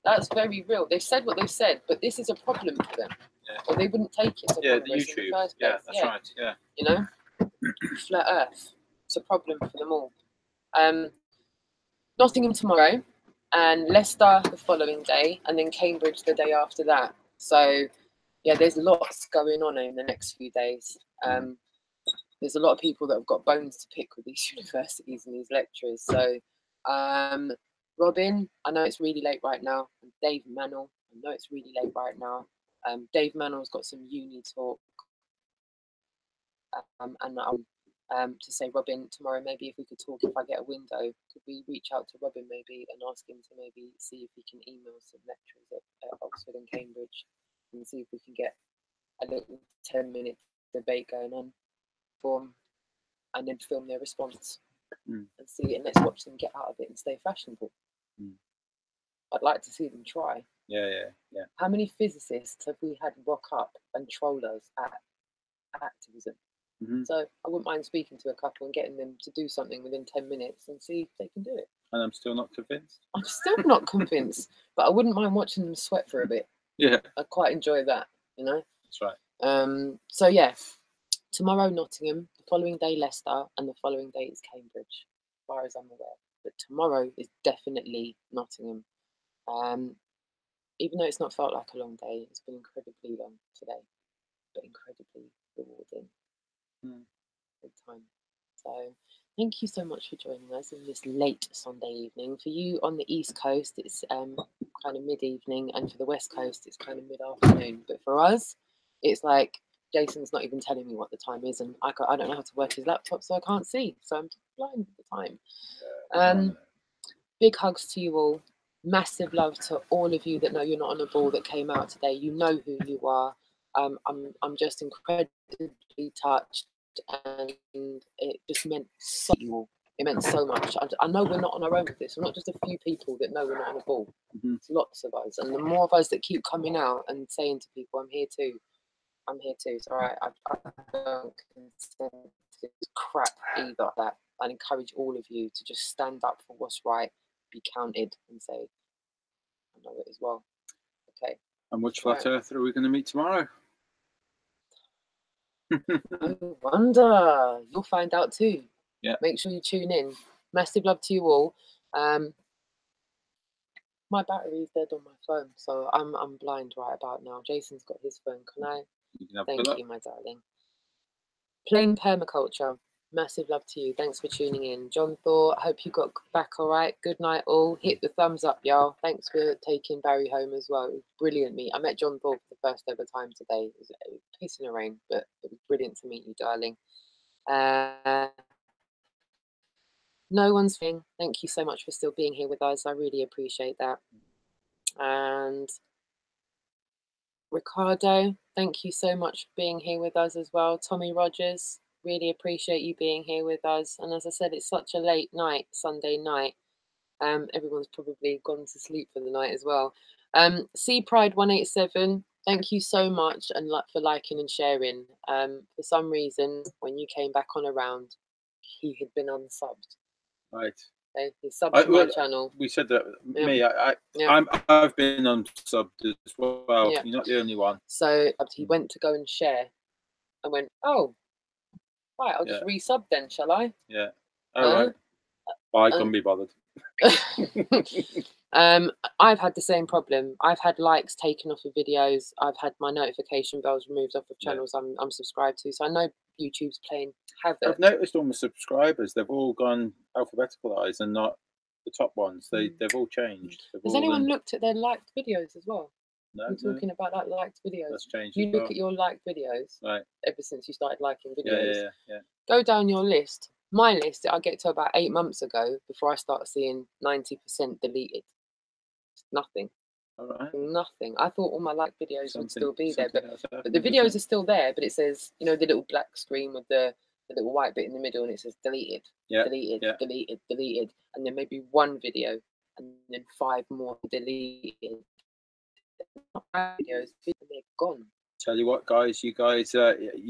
Speaker 1: That's very real. They've said what they've said, but this is a problem for them. Yeah. Or they wouldn't take it to Congress in the first place.
Speaker 2: That's right. Yeah.
Speaker 1: You know, flat Earth. It's a problem for them all. Nottingham tomorrow, and Leicester the following day, and then Cambridge the day after that. So, yeah, there's lots going on in the next few days. There's a lot of people that have got bones to pick with these universities and these lecturers. So, Robin, I know it's really late right now. And Dave Mannell, I know it's really late right now. Dave Mannell's got some uni talk. To say, Robin, tomorrow maybe if we could talk, if I get a window, could we reach out to Robin maybe and ask him to maybe see if he can email some lecturers at Oxford and Cambridge and see if we can get a little 10-minute debate going on for them, and then film their response and see it, and let's watch them get out of it and stay fashionable. I'd like to see them try.
Speaker 2: Yeah.
Speaker 1: How many physicists have we had rock up and troll us at activism? So I wouldn't mind speaking to a couple and getting them to do something within 10 minutes and see if they can do it.
Speaker 2: And I'm still not convinced.
Speaker 1: I'm still not convinced, but I wouldn't mind watching them sweat for a bit.
Speaker 2: Yeah.
Speaker 1: I quite enjoy that, you know?
Speaker 2: That's right.
Speaker 1: So yeah, tomorrow Nottingham, the following day Leicester, and the following day is Cambridge, as far as I'm aware. But tomorrow is definitely Nottingham. Even though it's not felt like a long day, it's been incredibly long today, but incredibly rewarding. Big time. So thank you so much for joining us in this late Sunday evening. For you on the East Coast, it's kind of mid-evening, and for the West Coast, it's kind of mid-afternoon. But for us, it's like Jason's not even telling me what the time is, and I don't know how to work his laptop, so I can't see. So I'm blind at the time. Big hugs to you all. Massive love to all of you that know you're not on a ball that came out today. You know who you are. I'm just incredibly touched, and it just meant so much. It meant so much. I know we're not on our own with this. We're not just a few people that know we're not on a ball. It's lots of us, and the more of us that keep coming out and saying to people, "I'm here too. I'm here too." It's all right. I don't consent to crap either. That I encourage all of you to just stand up for what's right, be counted, and say, "I know it as well." Okay.
Speaker 2: And which flat earther are we going to meet tomorrow?
Speaker 1: I wonder. You'll find out too.
Speaker 2: Yeah.
Speaker 1: Make sure you tune in. Massive love to you all. My battery's dead on my phone, so I'm blind right about now. Jason's got his phone. Can I? Thank you, my darling. Plain Permaculture. Massive love to you. Thanks for tuning in. John Thor, I hope you got back all right. Good night, all. Hit the thumbs up, y'all. Thanks for taking Barry home as well. It was brilliant meet. I met John Thor for the first ever time today. It was pissing the rain, but it was brilliant to meet you, darling. No one's thing. Thank you so much for still being here with us. I really appreciate that. And Ricardo, thank you so much for being here with us as well. Tommy Rogers, really appreciate you being here with us. And as I said, it's such a late night, Sunday night. Everyone's probably gone to sleep for the night as well. Sea Pride 187, thank you so much and for liking and sharing. For some reason, when you came back on around, he had been unsubbed.
Speaker 2: Right.
Speaker 1: Okay, he subbed to my channel.
Speaker 2: We said that.
Speaker 1: Yeah.
Speaker 2: Me, I've been unsubbed as well. Yeah. You're not the only one.
Speaker 1: So he went to go and share, and went, "Oh, right, I'll just resub then, shall I?"
Speaker 2: Yeah. All right. Well, I couldn't be bothered.
Speaker 1: I've had the same problem. I've had likes taken off of videos. I've had my notification bells removed off of channels I'm subscribed to. So I know YouTube's playing havoc.
Speaker 2: I've noticed all my subscribers, they've all gone alphabeticalized and not the top ones. They've all changed.
Speaker 1: Has anyone looked at their liked videos as well?
Speaker 2: No.
Speaker 1: We're talking about like liked videos.
Speaker 2: That's changed.
Speaker 1: You look at your liked videos ever since you started liking videos.
Speaker 2: Yeah.
Speaker 1: Go down your list. My list, I get to about 8 months ago before I start seeing 90% deleted. Nothing.
Speaker 2: All right.
Speaker 1: Nothing. I thought all my liked videos would still be there, but the videos are still there. But it says, you know, the little black screen with the little white bit in the middle, and it says deleted, deleted, and then maybe one video, and then 5 more deleted. Videos, they're gone.
Speaker 2: Tell you what, guys, you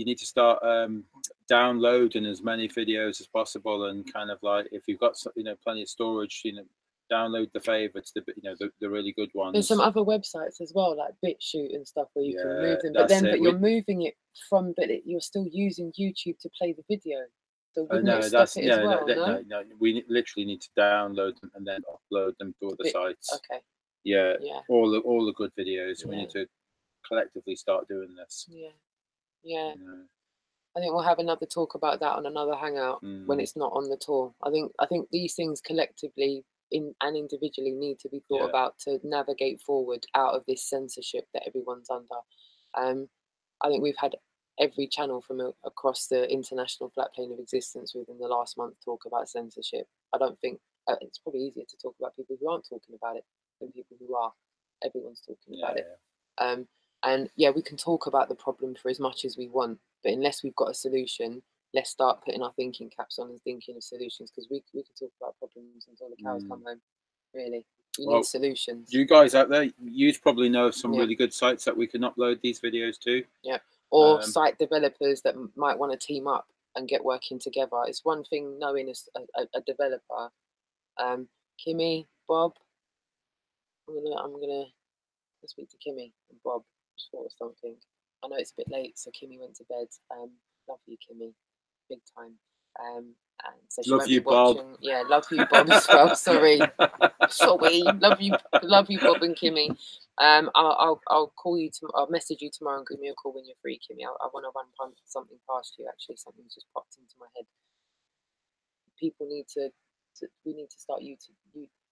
Speaker 2: need to start downloading as many videos as possible, and kind of like, if you've got plenty of storage, download the favorites, the really good ones.
Speaker 1: There's some other websites as well, like BitChute and stuff, where you can move them, but you're moving it from, you're still using YouTube to play the video. So
Speaker 2: no, we literally need to download them and then upload them to other sites.
Speaker 1: Okay.
Speaker 2: Yeah. All the good videos. We need to collectively start doing this.
Speaker 1: Yeah. I think we'll have another talk about that on another hangout when it's not on the tour. I think these things collectively and individually need to be thought about to navigate forward out of this censorship that everyone's under. I think we've had every channel from across the international flat plane of existence within the last month talk about censorship. I don't think it's probably easier to talk about people who aren't talking about it than people who are. Everyone's talking about it. And we can talk about the problem for as much as we want, but unless we've got a solution, let's start putting our thinking caps on and thinking of solutions, because we can talk about problems until the cows come home. Really, we need solutions.
Speaker 2: You guys out there, you probably know of some really good sites that we can upload these videos to.
Speaker 1: Yeah. or site developers that might want to team up and get working together. It's one thing knowing a developer. Kimmy, Bob, I'm gonna speak to Kimmy and Bob for something. I know it's a bit late, so Kimmy went to bed. Love you, Kimmy, big time. And so she
Speaker 2: love you, Bob.
Speaker 1: Yeah, love you, Bob, as well. Sorry, love you, Bob and Kimmy. I'll call you. I'll message you tomorrow and give me a call when you're free, Kimmy. I want to run something past you. Actually, something's just popped into my head. People need to. We need to start you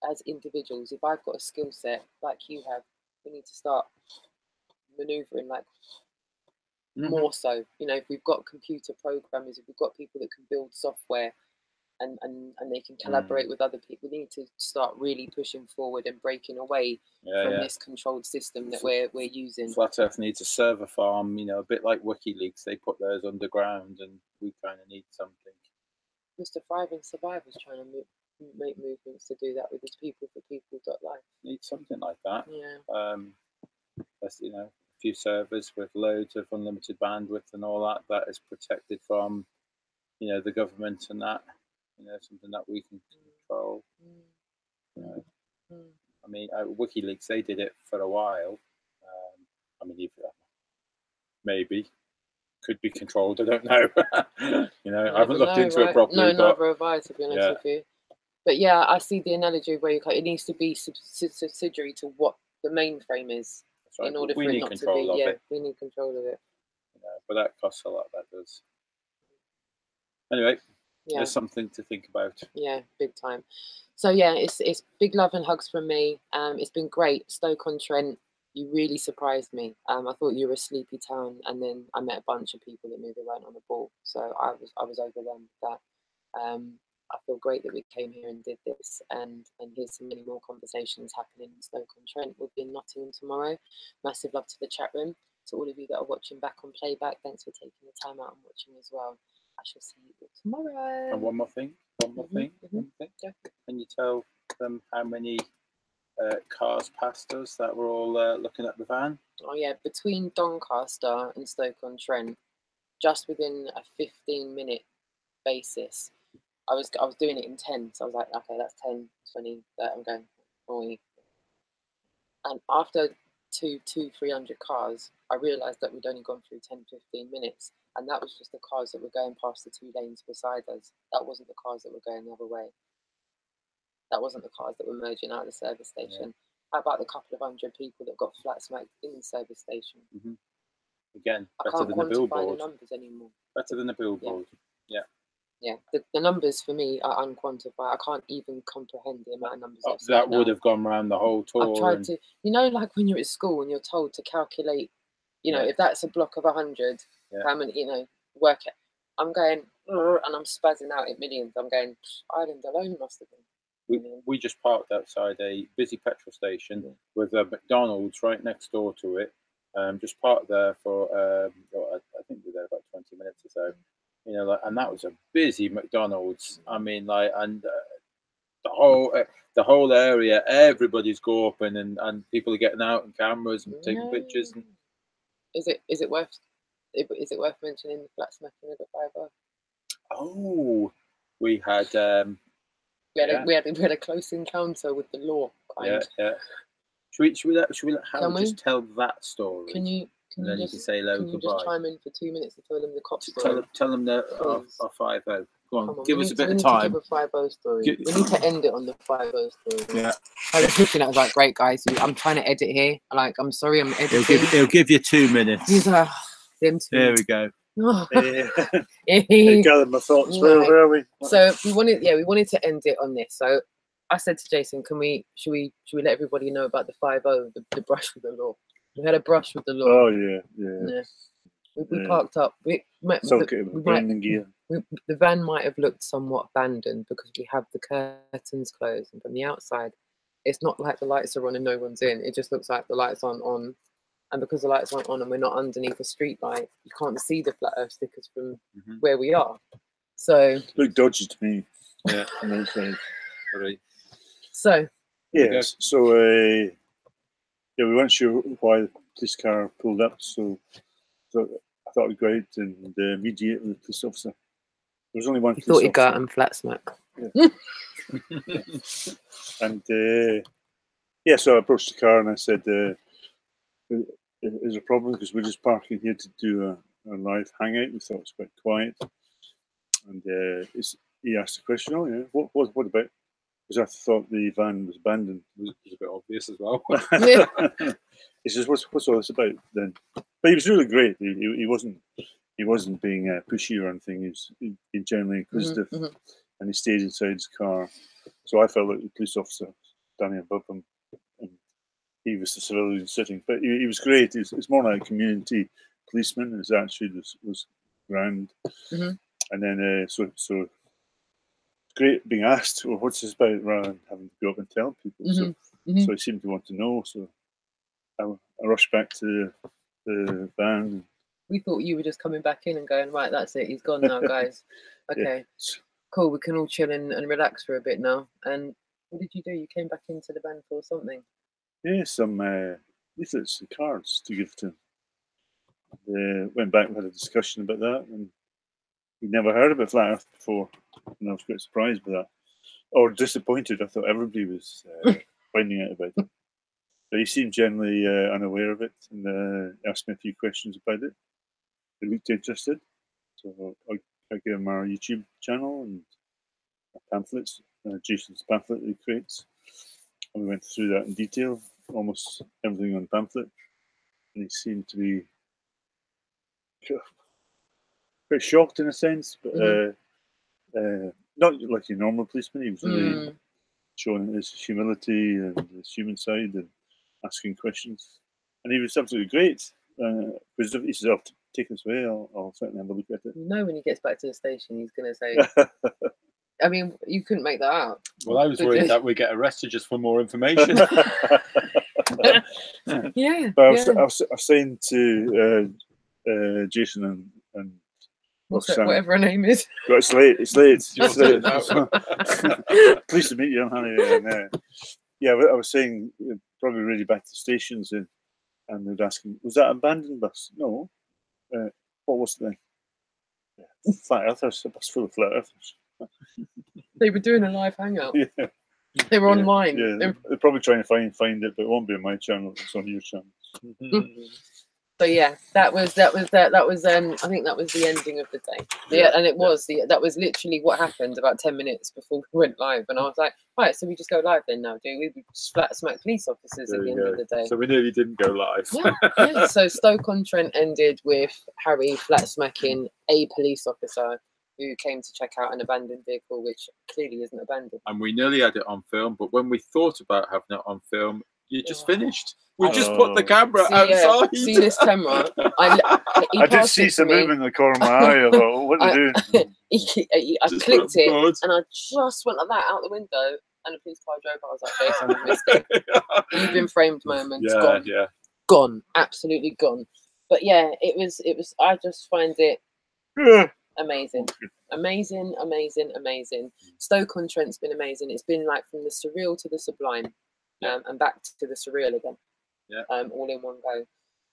Speaker 1: as individuals. If I've got a skill set like you have, we need to start maneuvering like more so. You know, if we've got computer programmers, if we've got people that can build software and they can collaborate with other people, we need to start really pushing forward and breaking away from this controlled system that we're using.
Speaker 2: Flat Earth needs a server farm, you know, a bit like WikiLeaks. They put theirs underground, and we kind of need something.
Speaker 1: Mr. Thriving Survivors trying to make movements to do that with his people-for-people.life.
Speaker 2: Need something like that.
Speaker 1: Yeah.
Speaker 2: That's, you know, a few servers with loads of unlimited bandwidth and all that. That is protected from, you know, the government and that. You know, something that we can control. You know, I mean, WikiLeaks, they did it for a while. I mean, maybe could be controlled. I don't know. You know, I haven't looked into it properly.
Speaker 1: No, neither have I, to be honest with you. But yeah, I see the analogy where it needs to be subsidiary to what the mainframe is.
Speaker 2: Right.
Speaker 1: In order for it not to be, we need control of it.
Speaker 2: Yeah, but that costs a lot. That does. Anyway, there's something to think about.
Speaker 1: Yeah, big time. So yeah, it's big love and hugs from me. It's been great. Stoke-on-Trent, you really surprised me. I thought you were a sleepy town, and then I met a bunch of people that maybe weren't on the ball. So I was overwhelmed with that. I feel great that we came here and did this, and here's so many more conversations happening in Stoke-on-Trent. We'll be in Nottingham tomorrow. Massive love to the chat room. To all of you that are watching back on playback, thanks for taking the time out and watching as well. I shall see you all tomorrow.
Speaker 2: And one more thing. Yeah. Can you tell them how many cars passed us that were all looking at the van?
Speaker 1: Oh yeah, between Doncaster and Stoke-on-Trent, just within a 15-minute basis. I was doing it in 10, so I was like, okay, that's 10, 20, 30, I'm going 40. And after 300 cars, I realised that we'd only gone through 10, 15 minutes, and that was just the cars that were going past the 2 lanes beside us. That wasn't the cars that were going the other way. That wasn't the cars that were merging out of the service station. Yeah. How about the couple of hundred people that got flat smacked in the service station?
Speaker 2: Again,
Speaker 1: better than the billboard. The numbers anymore.
Speaker 2: Better than the billboard. Yeah.
Speaker 1: Yeah, the numbers for me are unquantified. I can't even comprehend the amount of numbers.
Speaker 2: That would have gone around the whole tour.
Speaker 1: I've tried to, you know, like when you're at school and you're told to calculate, you know, if that's a block of 100, how many, you know, work it. I'm going, and I'm spazzing out at millions. I'm going, Ireland alone must have been.
Speaker 2: We just parked outside a busy petrol station with a McDonald's right next door to it. Just parked there for, I think we were there about 20 minutes or so. You know, like, and that was a busy McDonald's. I mean, like, and the whole area, everybody's go up and people are getting out and cameras and taking pictures. And...
Speaker 1: Is it worth mentioning the flat smacking of the 5-0?
Speaker 2: Oh, we had
Speaker 1: we had a close encounter with the law.
Speaker 2: Yeah. Should we let Hal just tell that story?
Speaker 1: Can you just
Speaker 2: say hello,
Speaker 1: can you
Speaker 2: goodbye.
Speaker 1: Just chime in for 2 minutes to tell them the cop story?
Speaker 2: Tell them our 5-0. Go on, give us a bit of
Speaker 1: time.
Speaker 2: Give
Speaker 1: a 5-0 story. We need to end it on the 5-0 story.
Speaker 2: Yeah.
Speaker 1: I was looking at it, I was like, great guys, I'm trying to edit here. Like, I'm sorry, I'm editing.
Speaker 2: He'll give you 2 minutes.
Speaker 1: He's like,
Speaker 2: there we go.
Speaker 7: Gather my thoughts. Where are we?
Speaker 1: So we wanted to end it on this. So I said to Jason, should we let everybody know about the 5-0, the brush with the law? We had a brush with the law.
Speaker 7: Oh yeah.
Speaker 1: We parked up. The van might have looked somewhat abandoned because we have the curtains closed, and from the outside, it's not like the lights are on and no one's in. It just looks like the lights aren't on, and because the lights aren't on and we're not underneath a street light, you can't see the Flat Earth stickers from where we are. So
Speaker 7: look dodgy to me.
Speaker 2: Yeah.
Speaker 7: Right.
Speaker 1: So
Speaker 7: yes. So we weren't sure why the police car pulled up. So thought it was great, and mediate with the police officer. There was only one.
Speaker 1: You thought he'd go out and flat smack.
Speaker 7: Yeah. And yeah, so I approached the car and I said, "Is there a problem? Because we're just parking here to do a live hangout. We thought it was quite quiet." And he asked the question, "Oh yeah, what about?" Because I thought the van was abandoned.
Speaker 2: It was a bit obvious as well.
Speaker 7: He says, "What's all this about then?" But he was really great. He wasn't being pushy or anything. He was generally inquisitive, and he stayed inside his car. So I felt like the police officer standing above him, and he was the civilian sitting. But he was great. It's more like a community policeman. His attitude was grand. And then so great being asked, "Well, what's this about?" rather than having to go up and tell people. So he seemed to want to know. So I rushed back to the van.
Speaker 1: We thought you were just coming back in and going, right, that's it, he's gone now, guys. Okay,
Speaker 7: Yeah.
Speaker 1: Cool, we can all chill and relax for a bit now. And what did you do? You came back into the van for something?
Speaker 7: Yeah, some leaflets and cards to give to him. Went back and had a discussion about that, and we'd never heard about Flat Earth before, and I was quite surprised by that. Or disappointed. I thought everybody was finding out about it. But he seemed generally unaware of it, and asked me a few questions about it. He looked interested, so I gave him our YouTube channel and pamphlets, Jason's pamphlet that he creates. And we went through that in detail, almost everything on the pamphlet. And he seemed to be quite shocked in a sense, but not like a normal policeman. He was really showing his humility and his human side and asking questions. And he was absolutely great. Because he said, "I'll take this away, I'll certainly have a look at it."
Speaker 1: You know, when he gets back to the station, he's going to say, I mean, you couldn't make that out.
Speaker 2: Well, I was worried that we get arrested just for more information.
Speaker 1: Yeah.
Speaker 7: But I was saying to Jason and
Speaker 1: whatever her name is.
Speaker 7: Well, it's late. It's late. Pleased to meet you, honey. Yeah, I was saying probably really back to the stations, and they'd ask him, "Was that an abandoned bus?" No. What was it then? Yeah. Flat Earthers. A bus full of flat earthers.
Speaker 1: They were doing a live hangout.
Speaker 7: Yeah.
Speaker 1: They were online.
Speaker 7: Yeah, they're probably trying to find it, but it won't be on my channel. It's on your channel.
Speaker 1: So yeah, that was I think that was the ending of the day. Yeah, and it was that was literally what happened about 10 minutes before we went live, and I was like, right, so we just go live then now, do we? We just flat smack police officers at the end of the day.
Speaker 2: So we nearly didn't go live.
Speaker 1: Yeah. So Stoke-on-Trent ended with Harry flat smacking a police officer who came to check out an abandoned vehicle, which clearly isn't abandoned.
Speaker 2: And we nearly had it on film, but when we thought about having it on film, you just finished. We just put the camera outside.
Speaker 1: See this camera?
Speaker 7: I did see some movement in the corner of my eye. I thought, what are you doing?
Speaker 1: I clicked it, and I just went like that out the window, and a police car drove. I was like, Jason, I missed it. You've been framed moments. Gone, absolutely gone. But yeah, it was. I just find it amazing. Stoke-on-Trent's been amazing. It's been like from the surreal to the sublime, and back to the surreal again. All in one go.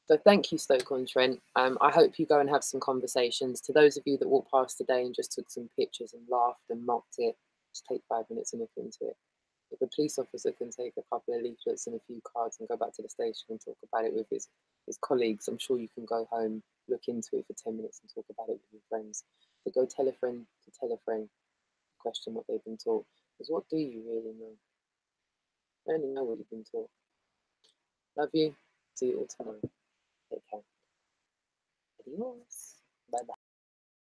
Speaker 1: So thank you, Stoke-on-Trent. I hope you go and have some conversations. To those of you that walked past today and just took some pictures and laughed and mocked it, just take 5 minutes and look into it. If a police officer can take a couple of leaflets and a few cards and go back to the station and talk about it with his colleagues, I'm sure you can go home, look into it for 10 minutes and talk about it with your friends. So go tell a friend to tell a friend, question what they've been taught. Because what do you really know? I only know what you've been taught. Love you. See you all tomorrow. Take care. Adios.